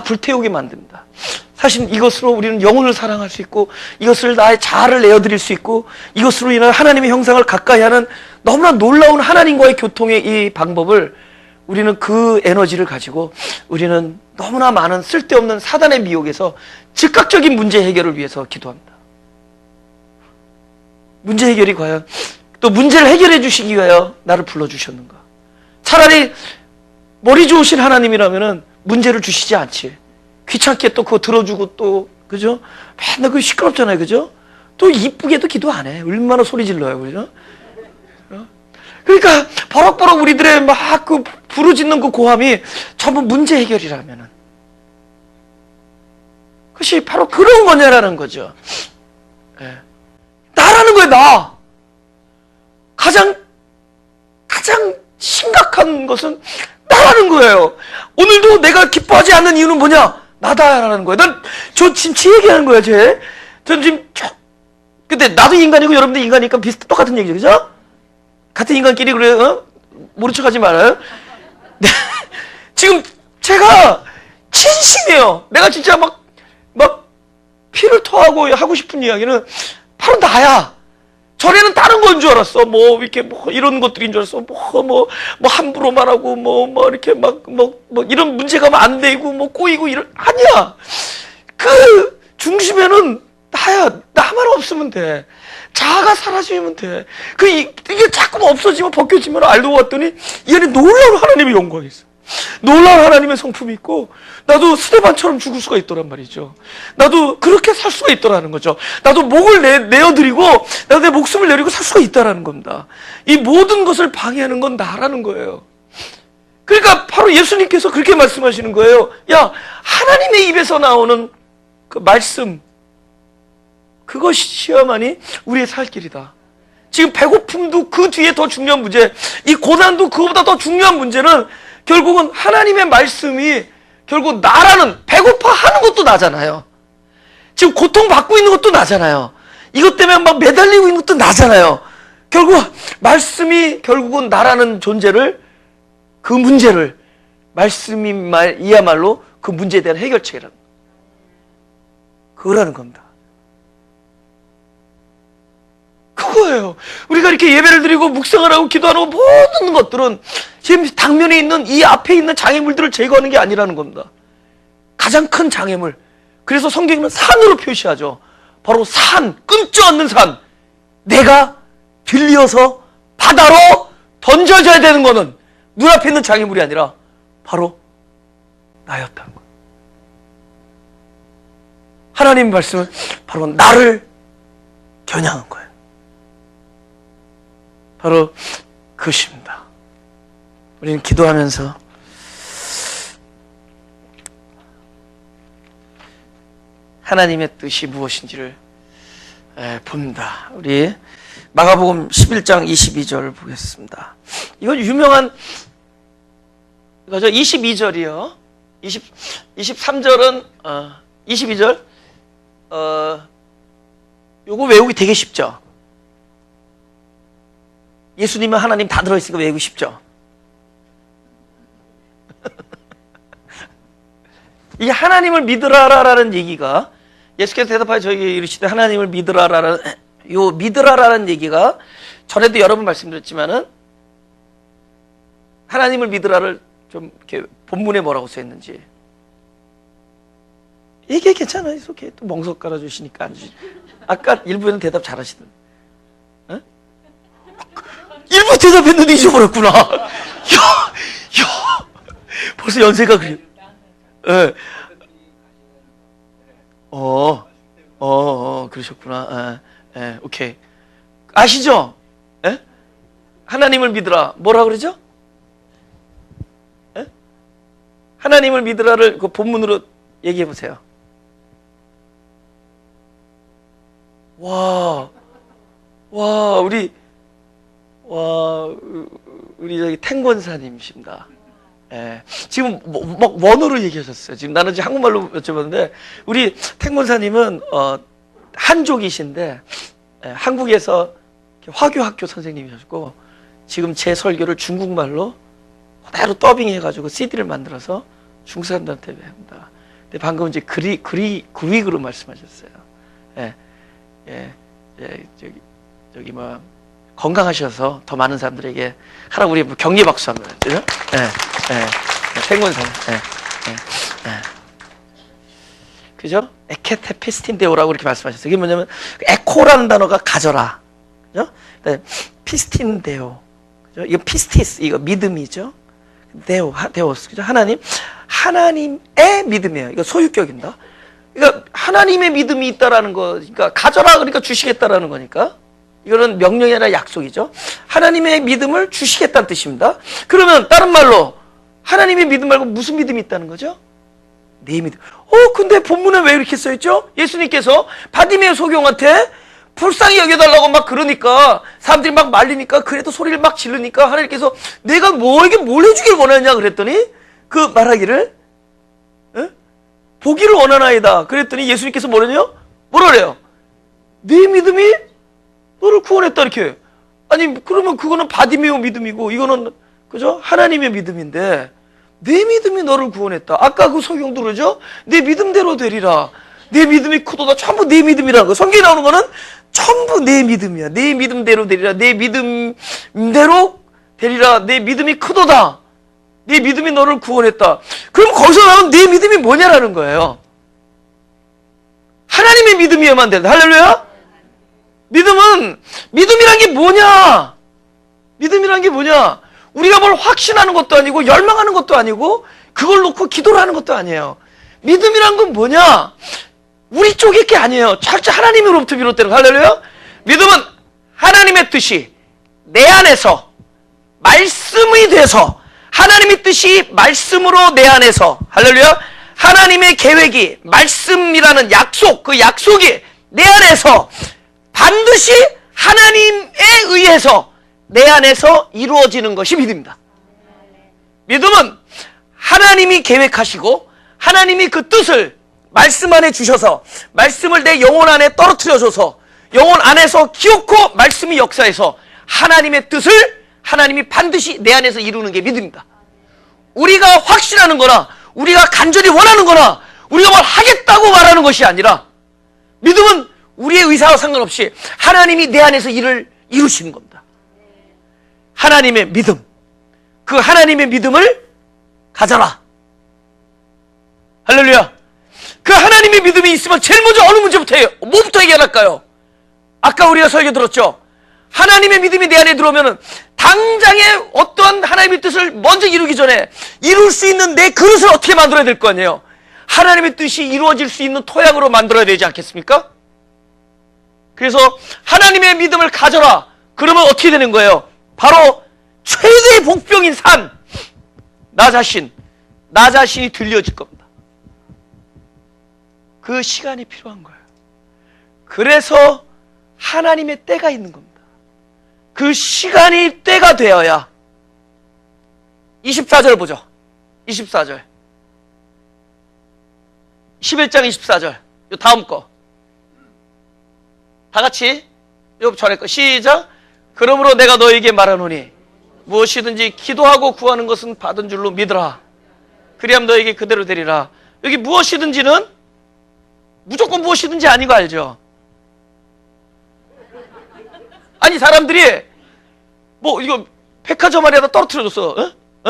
불태우게 만듭니다. 사실 이것으로 우리는 영혼을 사랑할 수 있고, 이것을 나의 자아를 내어드릴 수 있고, 이것으로 인한 하나님의 형상을 가까이 하는 너무나 놀라운 하나님과의 교통의 이 방법을, 우리는 그 에너지를 가지고 우리는 너무나 많은 쓸데없는 사단의 미혹에서 즉각적인 문제 해결을 위해서 기도합니다. 문제 해결이 과연, 또 문제를 해결해 주시기 위하여 나를 불러주셨는가? 차라리 머리 좋으신 하나님이라면은 문제를 주시지 않지. 귀찮게 또 그거 들어주고 또, 그죠? 맨날 그 시끄럽잖아요, 그죠? 또 이쁘게도 기도 안 해. 얼마나 소리 질러요, 그죠? 그러니까 버럭버럭 우리들의 막 그 부르짖는 그 고함이 전부 문제 해결이라면은, 그것이 바로 그런 거냐라는 거죠. 예. 나라는 거예요, 나. 가장 심각한 것은 나라는 거예요. 오늘도 내가 기뻐하지 않는 이유는 뭐냐? 나다라는 거예요. 저 지금 제 얘기하는 거예요, 전 지금, 근데 나도 인간이고 여러분도 인간이니까 똑같은 얘기죠, 그죠? 같은 인간끼리 그래요, 모른 척 하지 말아요. 지금 제가 진심이에요. 내가 진짜 막 피를 토하고 하고 싶은 이야기는 바로 나야. 전에는 다른 건 줄 알았어. 이렇게 이런 것들인 줄 알았어. 함부로 말하고, 이렇게 이런 문제가 안 되고, 꼬이고, 아니야. 그 중심에는 나야. 나만 없으면 돼. 자아가 사라지면 돼. 이게 자꾸 없어지면, 벗겨지면 알고 봤더니, 이 안에 놀라운 하나님의 영광이 있어. 놀라운 하나님의 성품이 있고, 나도 스데반처럼 죽을 수가 있더란 말이죠. 나도 그렇게 살 수가 있더라는 거죠. 나도 목을 내어드리고, 나도 내 목숨을 내리고 살 수가 있다라는 겁니다. 이 모든 것을 방해하는 건 나라는 거예요. 그러니까 바로 예수님께서 그렇게 말씀하시는 거예요. 야, 하나님의 입에서 나오는 그 말씀, 그것이야만이 우리의 살 길이다. 지금 배고픔도 그 뒤에 더 중요한 문제, 이 고난도 그거보다 더 중요한 문제는 결국은 하나님의 말씀이 결국 나라는, 배고파하는 것도 나잖아요. 지금 고통받고 있는 것도 나잖아요. 이것 때문에 막 매달리고 있는 것도 나잖아요. 결국 말씀이 결국은 나라는 존재를, 그 문제를, 말씀이야말로 그 문제에 대한 해결책이라는, 그거라는 겁니다. 그거예요. 우리가 이렇게 예배를 드리고 묵상을 하고 기도하고 모든 것들은 지금 당면에 있는 이 앞에 있는 장애물들을 제거하는 게 아니라는 겁니다. 가장 큰 장애물. 그래서 성경은 산으로 표시하죠. 바로 산, 끊지 않는 산. 내가 빌려서 바다로 던져져야 되는 거는 눈앞에 있는 장애물이 아니라 바로 나였다는 거예요. 하나님 말씀은 바로 나를 겨냥한 거예요. 바로 그것입니다. 우리는 기도하면서 하나님의 뜻이 무엇인지를 봅니다. 우리 마가복음 11장 22절 보겠습니다. 이건 유명한 이거죠. 22절이요. 23절은 22절 요거 외우기 되게 쉽죠. 예수님은 하나님 다 들어있으니까 외우기 쉽죠. 이 하나님을 믿으라라는 얘기가, 예수께서 대답하여 저희에게 이르시되 하나님을 믿으라라는, 요 믿으라라는 얘기가 전에도 여러 번 말씀드렸지만은 하나님을 믿으라를 좀 이렇게 본문에 뭐라고 써있는지. 이게 괜찮아요. 이렇게 또 멍석 깔아주시니까 안 주시. 아까 일부에는 대답 잘하시던. 어? 일부 대답했는데 잊어버렸구나. 벌써 연세가 그래. 예. 그러셨구나. 오케이. 아시죠? 예? 하나님을 믿으라. 뭐라 그러죠? 예? 하나님을 믿으라를 그 본문으로 얘기해 보세요. 우리 저기 탱권사님이십니다. 예. 지금 막 원어로 얘기하셨어요. 지금 나는 지금 한국말로 여쭤봤는데, 우리 탱권사님은 한족이신데, 한국에서 화교학교 선생님이셨고, 지금 제 설교를 중국말로 그대로 더빙해가지고 CD를 만들어서 중국 사람들한테 합니다. 근데 방금 이제 그릭으로 말씀하셨어요. 저기 뭐 건강하셔서 더 많은 사람들에게 하라고 우리 격려 박수 한번 해주죠. 탱권사. 그죠? 에케테피스틴데오라고 이렇게 말씀하셨어요. 이게 뭐냐면 에코라는 단어가 가져라. 그죠? 피스틴데오. 그죠? 이거 피스티스, 이거 믿음이죠. 데오스. 그죠? 하나님의 믿음이에요. 이거 소유격입니다. 그러니까 하나님의 믿음이 있다라는 거, 그러니까 가져라 그러니까 주시겠다라는 거니까. 이거는 명령이 아니라 약속이죠. 하나님의 믿음을 주시겠다는 뜻입니다. 그러면 다른 말로 하나님의 믿음 말고 무슨 믿음이 있다는 거죠? 내 믿음. 근데 본문에 왜 이렇게 써있죠? 예수님께서 바디메오 소경한테 불쌍히 여겨달라고 막 그러니까, 사람들이 막 말리니까, 그래도 소리를 막 지르니까 하나님께서 내가 뭐에게 뭘 해주길 원하느냐 그랬더니 그 말하기를 보기를 원하나이다 그랬더니 예수님께서 뭐라 그래요? 네 믿음이 너를 구원했다 이렇게. 아니 그러면 그거는 바디메오 믿음이고 이거는 그죠? 하나님의 믿음인데, 내 믿음이 너를 구원했다. 아까 그 소경도 그러죠? 내 믿음대로 되리라. 내 믿음이 크도다. 전부 내 믿음이라는 거. 성경에 나오는 거는 전부 내 믿음이야. 내 믿음대로 되리라. 내 믿음대로 되리라. 내 믿음이 크도다. 네 믿음이 너를 구원했다. 그럼 거기서 나온 네 믿음이 뭐냐라는 거예요. 하나님의 믿음이어야만 된다. 할렐루야. 믿음이란 게 뭐냐? 믿음이란 게 뭐냐? 우리가 뭘 확신하는 것도 아니고 열망하는 것도 아니고 그걸 놓고 기도를 하는 것도 아니에요. 믿음이란 건 뭐냐? 우리 쪽의 게 아니에요. 철저히 하나님으로부터 비롯되는. 할렐루야. 믿음은 하나님의 뜻이 내 안에서 말씀이 돼서, 하나님의 뜻이 말씀으로 내 안에서, 할렐루야, 하나님의 계획이 말씀이라는 약속, 그 약속이 내 안에서 반드시 하나님에 의해서 내 안에서 이루어지는 것이 믿음입니다. 믿음은 하나님이 계획하시고 하나님이 그 뜻을 말씀 안에 주셔서 말씀을 내 영혼 안에 떨어뜨려줘서 영혼 안에서 기어코 말씀이 역사해서 하나님의 뜻을 하나님이 반드시 내 안에서 이루는 게 믿음입니다. 우리가 확신하는 거나 우리가 간절히 원하는 거나 우리가 뭘 하겠다고 말하는 것이 아니라, 믿음은 우리의 의사와 상관없이 하나님이 내 안에서 일을 이루시는 겁니다. 하나님의 믿음, 그 하나님의 믿음을 가져라. 할렐루야. 그 하나님의 믿음이 있으면 제일 먼저 어느 문제부터 해요? 뭐부터 해결할까요? 아까 우리가 설교 들었죠? 하나님의 믿음이 내 안에 들어오면 당장에 어떠한 하나님의 뜻을 먼저 이루기 전에 이룰 수 있는 내 그릇을 어떻게 만들어야 될 거 아니에요? 하나님의 뜻이 이루어질 수 있는 토양으로 만들어야 되지 않겠습니까? 그래서 하나님의 믿음을 가져라. 그러면 어떻게 되는 거예요? 바로 최대의 복병인 산, 나 자신이 들려질 겁니다. 그 시간이 필요한 거예요. 그래서 하나님의 때가 있는 겁니다. 그 시간이 때가 되어야. 24절 보죠. 24절. 11장 24절. 요 다음 거. 다 같이. 요 전에 거. 시작. 그러므로 내가 너에게 말하노니 무엇이든지 기도하고 구하는 것은 받은 줄로 믿으라. 그리하면 너에게 그대로 되리라. 여기 무엇이든지는 무조건 무엇이든지 아닌 거 알죠? 아니 사람들이 뭐 이거 백화점 안에다 떨어뜨려줬어. 어?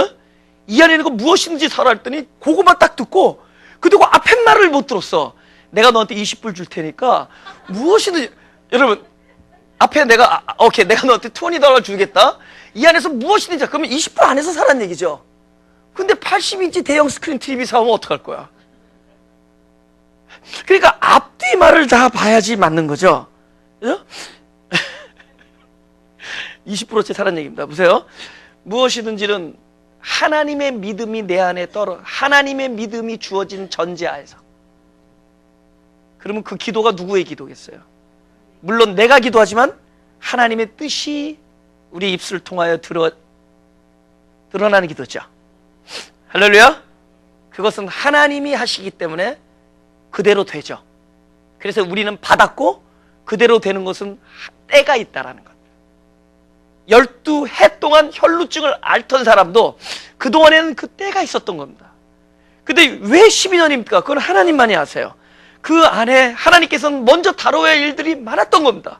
이 안에 있는 거 무엇이든지 사라 했더니 그거만 딱 듣고 그리고 앞에 말을 못 들었어. 내가 너한테 20불 줄 테니까 무엇이든지. 여러분 앞에 내가 오케이 내가 너한테 $20 주겠다. 이 안에서 무엇이든지. 그러면 20불 안에서 사라는 얘기죠. 근데 80인치 대형 스크린 TV 사오면 어떡할 거야? 그러니까 앞뒤 말을 다 봐야지 맞는 거죠. 그죠? 20%째 사라는 얘기입니다. 보세요. 무엇이든지는 하나님의 믿음이 내 안에 하나님의 믿음이 주어진 전제하에서. 그러면 그 기도가 누구의 기도겠어요? 물론 내가 기도하지만 하나님의 뜻이 우리 입술을 통하여 드러나는 기도죠. 할렐루야. 그것은 하나님이 하시기 때문에 그대로 되죠. 그래서 우리는 받았고 그대로 되는 것은 때가 있다라는 것. 12해 동안 혈루증을 앓던 사람도 그동안에는 그 때가 있었던 겁니다. 근데 왜 12년입니까? 그건 하나님만이 아세요. 그 안에 하나님께서는 먼저 다뤄야 할 일들이 많았던 겁니다.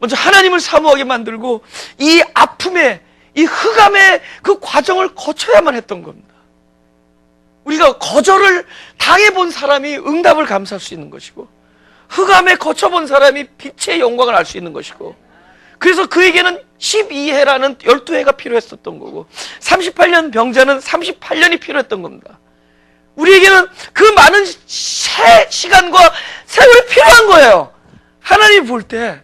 먼저 하나님을 사모하게 만들고 이 아픔의, 이 흑암의 그 과정을 거쳐야만 했던 겁니다. 우리가 거절을 당해본 사람이 응답을 감사할 수 있는 것이고, 흑암에 거쳐본 사람이 빛의 영광을 알 수 있는 것이고, 그래서 그에게는 12해라는 12해가 필요했었던 거고 38년 병자는 38년이 필요했던 겁니다. 우리에게는 그 많은 시간과 세월이 필요한 거예요. 하나님 볼 때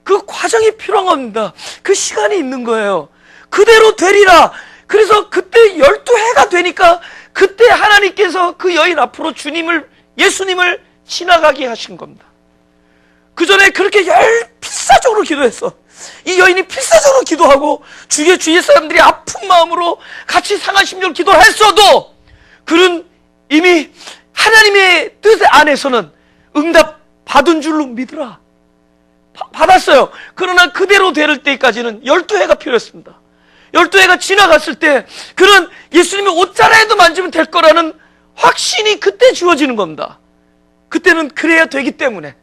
그 과정이 필요한 겁니다. 그 시간이 있는 거예요. 그대로 되리라. 그래서 그때 12해가 되니까 그때 하나님께서 그 여인 앞으로 예수님을 지나가게 하신 겁니다. 그 전에 그렇게 필사적으로 기도했어. 이 여인이 필사적으로 기도하고 주위의 사람들이 아픈 마음으로 같이 상한 심정으로 기도를 했어도 그는 이미 하나님의 뜻 안에서는 응답 받은 줄로 믿으라. 받았어요. 그러나 그대로 될 때까지는 12해가 필요했습니다. 12해가 지나갔을 때 그는 예수님의 옷자락에도 만지면 될 거라는 확신이 그때 주어지는 겁니다. 그때는 그래야 되기 때문에.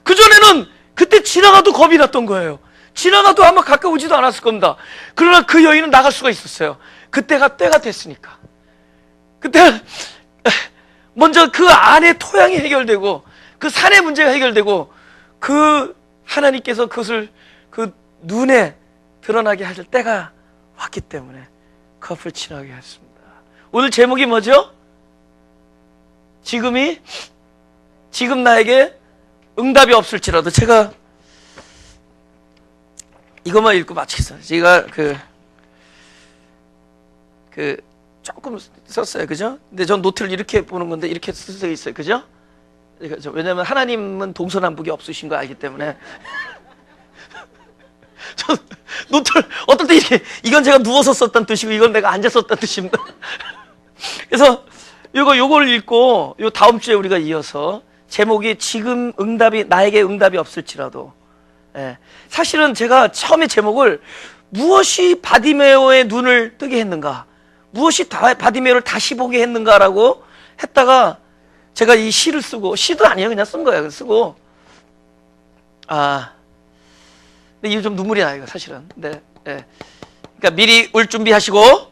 그전에는 그때 지나가도 겁이 났던 거예요. 지나가도 아마 가까우지도 않았을 겁니다. 그러나 그 여인은 나갈 수가 있었어요. 그때가 때가 됐으니까. 그때 먼저 그 안의 토양이 해결되고 그 산의 문제가 해결되고 그 하나님께서 그것을 그 눈에 드러나게 하실 때가 왔기 때문에 그 앞을 지나게 했습니다. 오늘 제목이 뭐죠? 지금 나에게 응답이 없을지라도. 제가 이것만 읽고 마치겠어요. 제가 조금 썼어요. 그죠? 근데 전 노트를 이렇게 보는 건데 이렇게 쓰여 있어요. 그죠? 왜냐면 하나님은 동서남북이 없으신 거 알기 때문에. 전 노트를 어떨 때 이렇게, 이건 제가 누워서 썼다는 뜻이고 이건 내가 앉아서 썼다는 뜻입니다. 그래서 요걸 읽고 요 다음 주에 우리가 이어서 제목이 지금 나에게 응답이 없을지라도. 예. 사실은 제가 처음에 제목을 무엇이 바디메오의 눈을 뜨게 했는가, 무엇이 바디메오를 다시 보게 했는가라고 했다가 제가 이 시를 쓰고, 시도 아니에요. 그냥 쓴 거예요. 쓰고. 근데 이거 좀 눈물이 나요, 사실은. 네. 예. 그러니까 미리 울 준비하시고.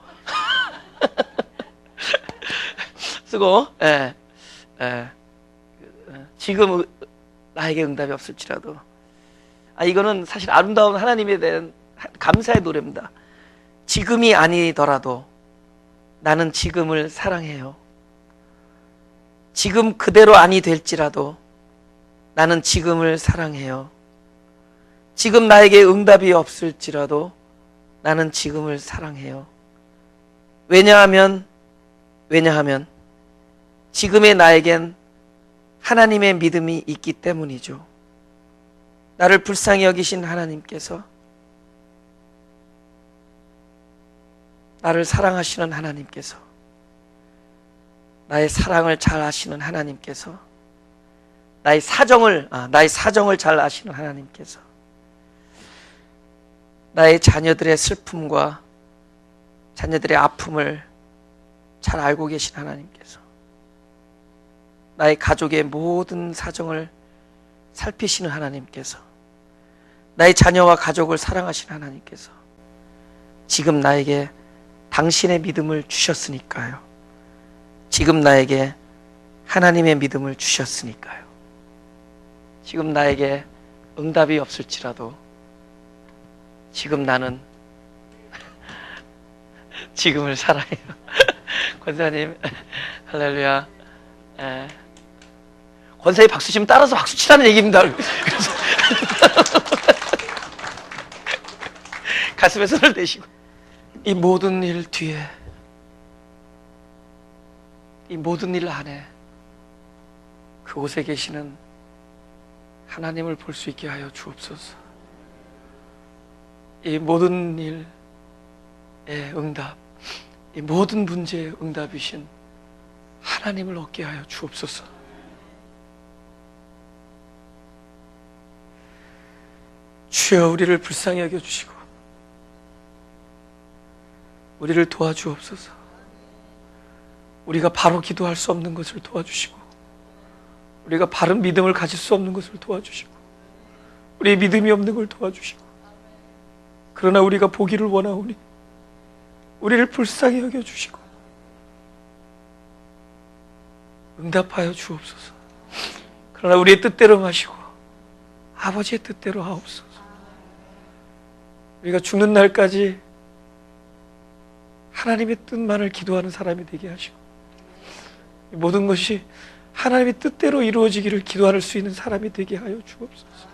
쓰고, 예. 지금 나에게 응답이 없을지라도. 이거는 사실 아름다운 하나님에 대한 감사의 노래입니다. 지금이 아니더라도 나는 지금을 사랑해요. 지금 그대로 아니 될지라도 나는 지금을 사랑해요. 지금 나에게 응답이 없을지라도 나는 지금을 사랑해요. 왜냐하면 지금의 나에겐 하나님의 믿음이 있기 때문이죠. 나를 불쌍히 여기신 하나님께서, 나를 사랑하시는 하나님께서, 나의 사랑을 잘 아시는 하나님께서, 나의 사정을 잘 아시는 하나님께서, 나의 자녀들의 슬픔과 자녀들의 아픔을 잘 알고 계신 하나님께서, 나의 가족의 모든 사정을 살피시는 하나님께서, 나의 자녀와 가족을 사랑하시는 하나님께서 지금 나에게 당신의 믿음을 주셨으니까요. 지금 나에게 하나님의 믿음을 주셨으니까요. 지금 나에게 응답이 없을지라도 지금 나는 지금을 살아요. 권사님, 할렐루야. 권사님 박수 치면 따라서 박수 치라는 얘기입니다. 가슴에 손을 대시고, 이 모든 일 뒤에, 이 모든 일 안에 그곳에 계시는 하나님을 볼 수 있게 하여 주옵소서. 이 모든 일의 응답, 이 모든 문제의 응답이신 하나님을 얻게 하여 주옵소서. 주여, 우리를 불쌍히 여겨주시고 우리를 도와주옵소서. 우리가 바로 기도할 수 없는 것을 도와주시고, 우리가 바른 믿음을 가질 수 없는 것을 도와주시고, 우리의 믿음이 없는 걸 도와주시고, 그러나 우리가 보기를 원하오니 우리를 불쌍히 여겨주시고 응답하여 주옵소서. 그러나 우리의 뜻대로 마시고 아버지의 뜻대로 하옵소서. 우리가 죽는 날까지 하나님의 뜻만을 기도하는 사람이 되게 하시고, 모든 것이 하나님의 뜻대로 이루어지기를 기도할 수 있는 사람이 되게 하여 주옵소서.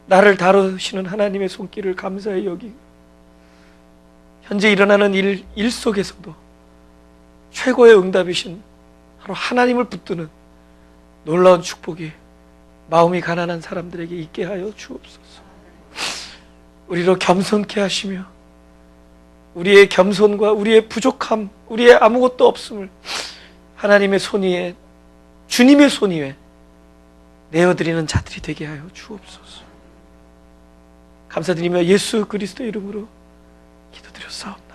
나를 다루시는 하나님의 손길을 감사히 여기고, 현재 일어나는 일 속에서도 최고의 응답이신 바로 하나님을 붙드는 놀라운 축복이 마음이 가난한 사람들에게 있게 하여 주옵소서. 우리로 겸손케 하시며 우리의 겸손과 우리의 부족함, 우리의 아무것도 없음을 하나님의 손 위에, 주님의 손 위에 내어드리는 자들이 되게 하여 주옵소서. 감사드리며 예수 그리스도의 이름으로 기도드렸사옵나다.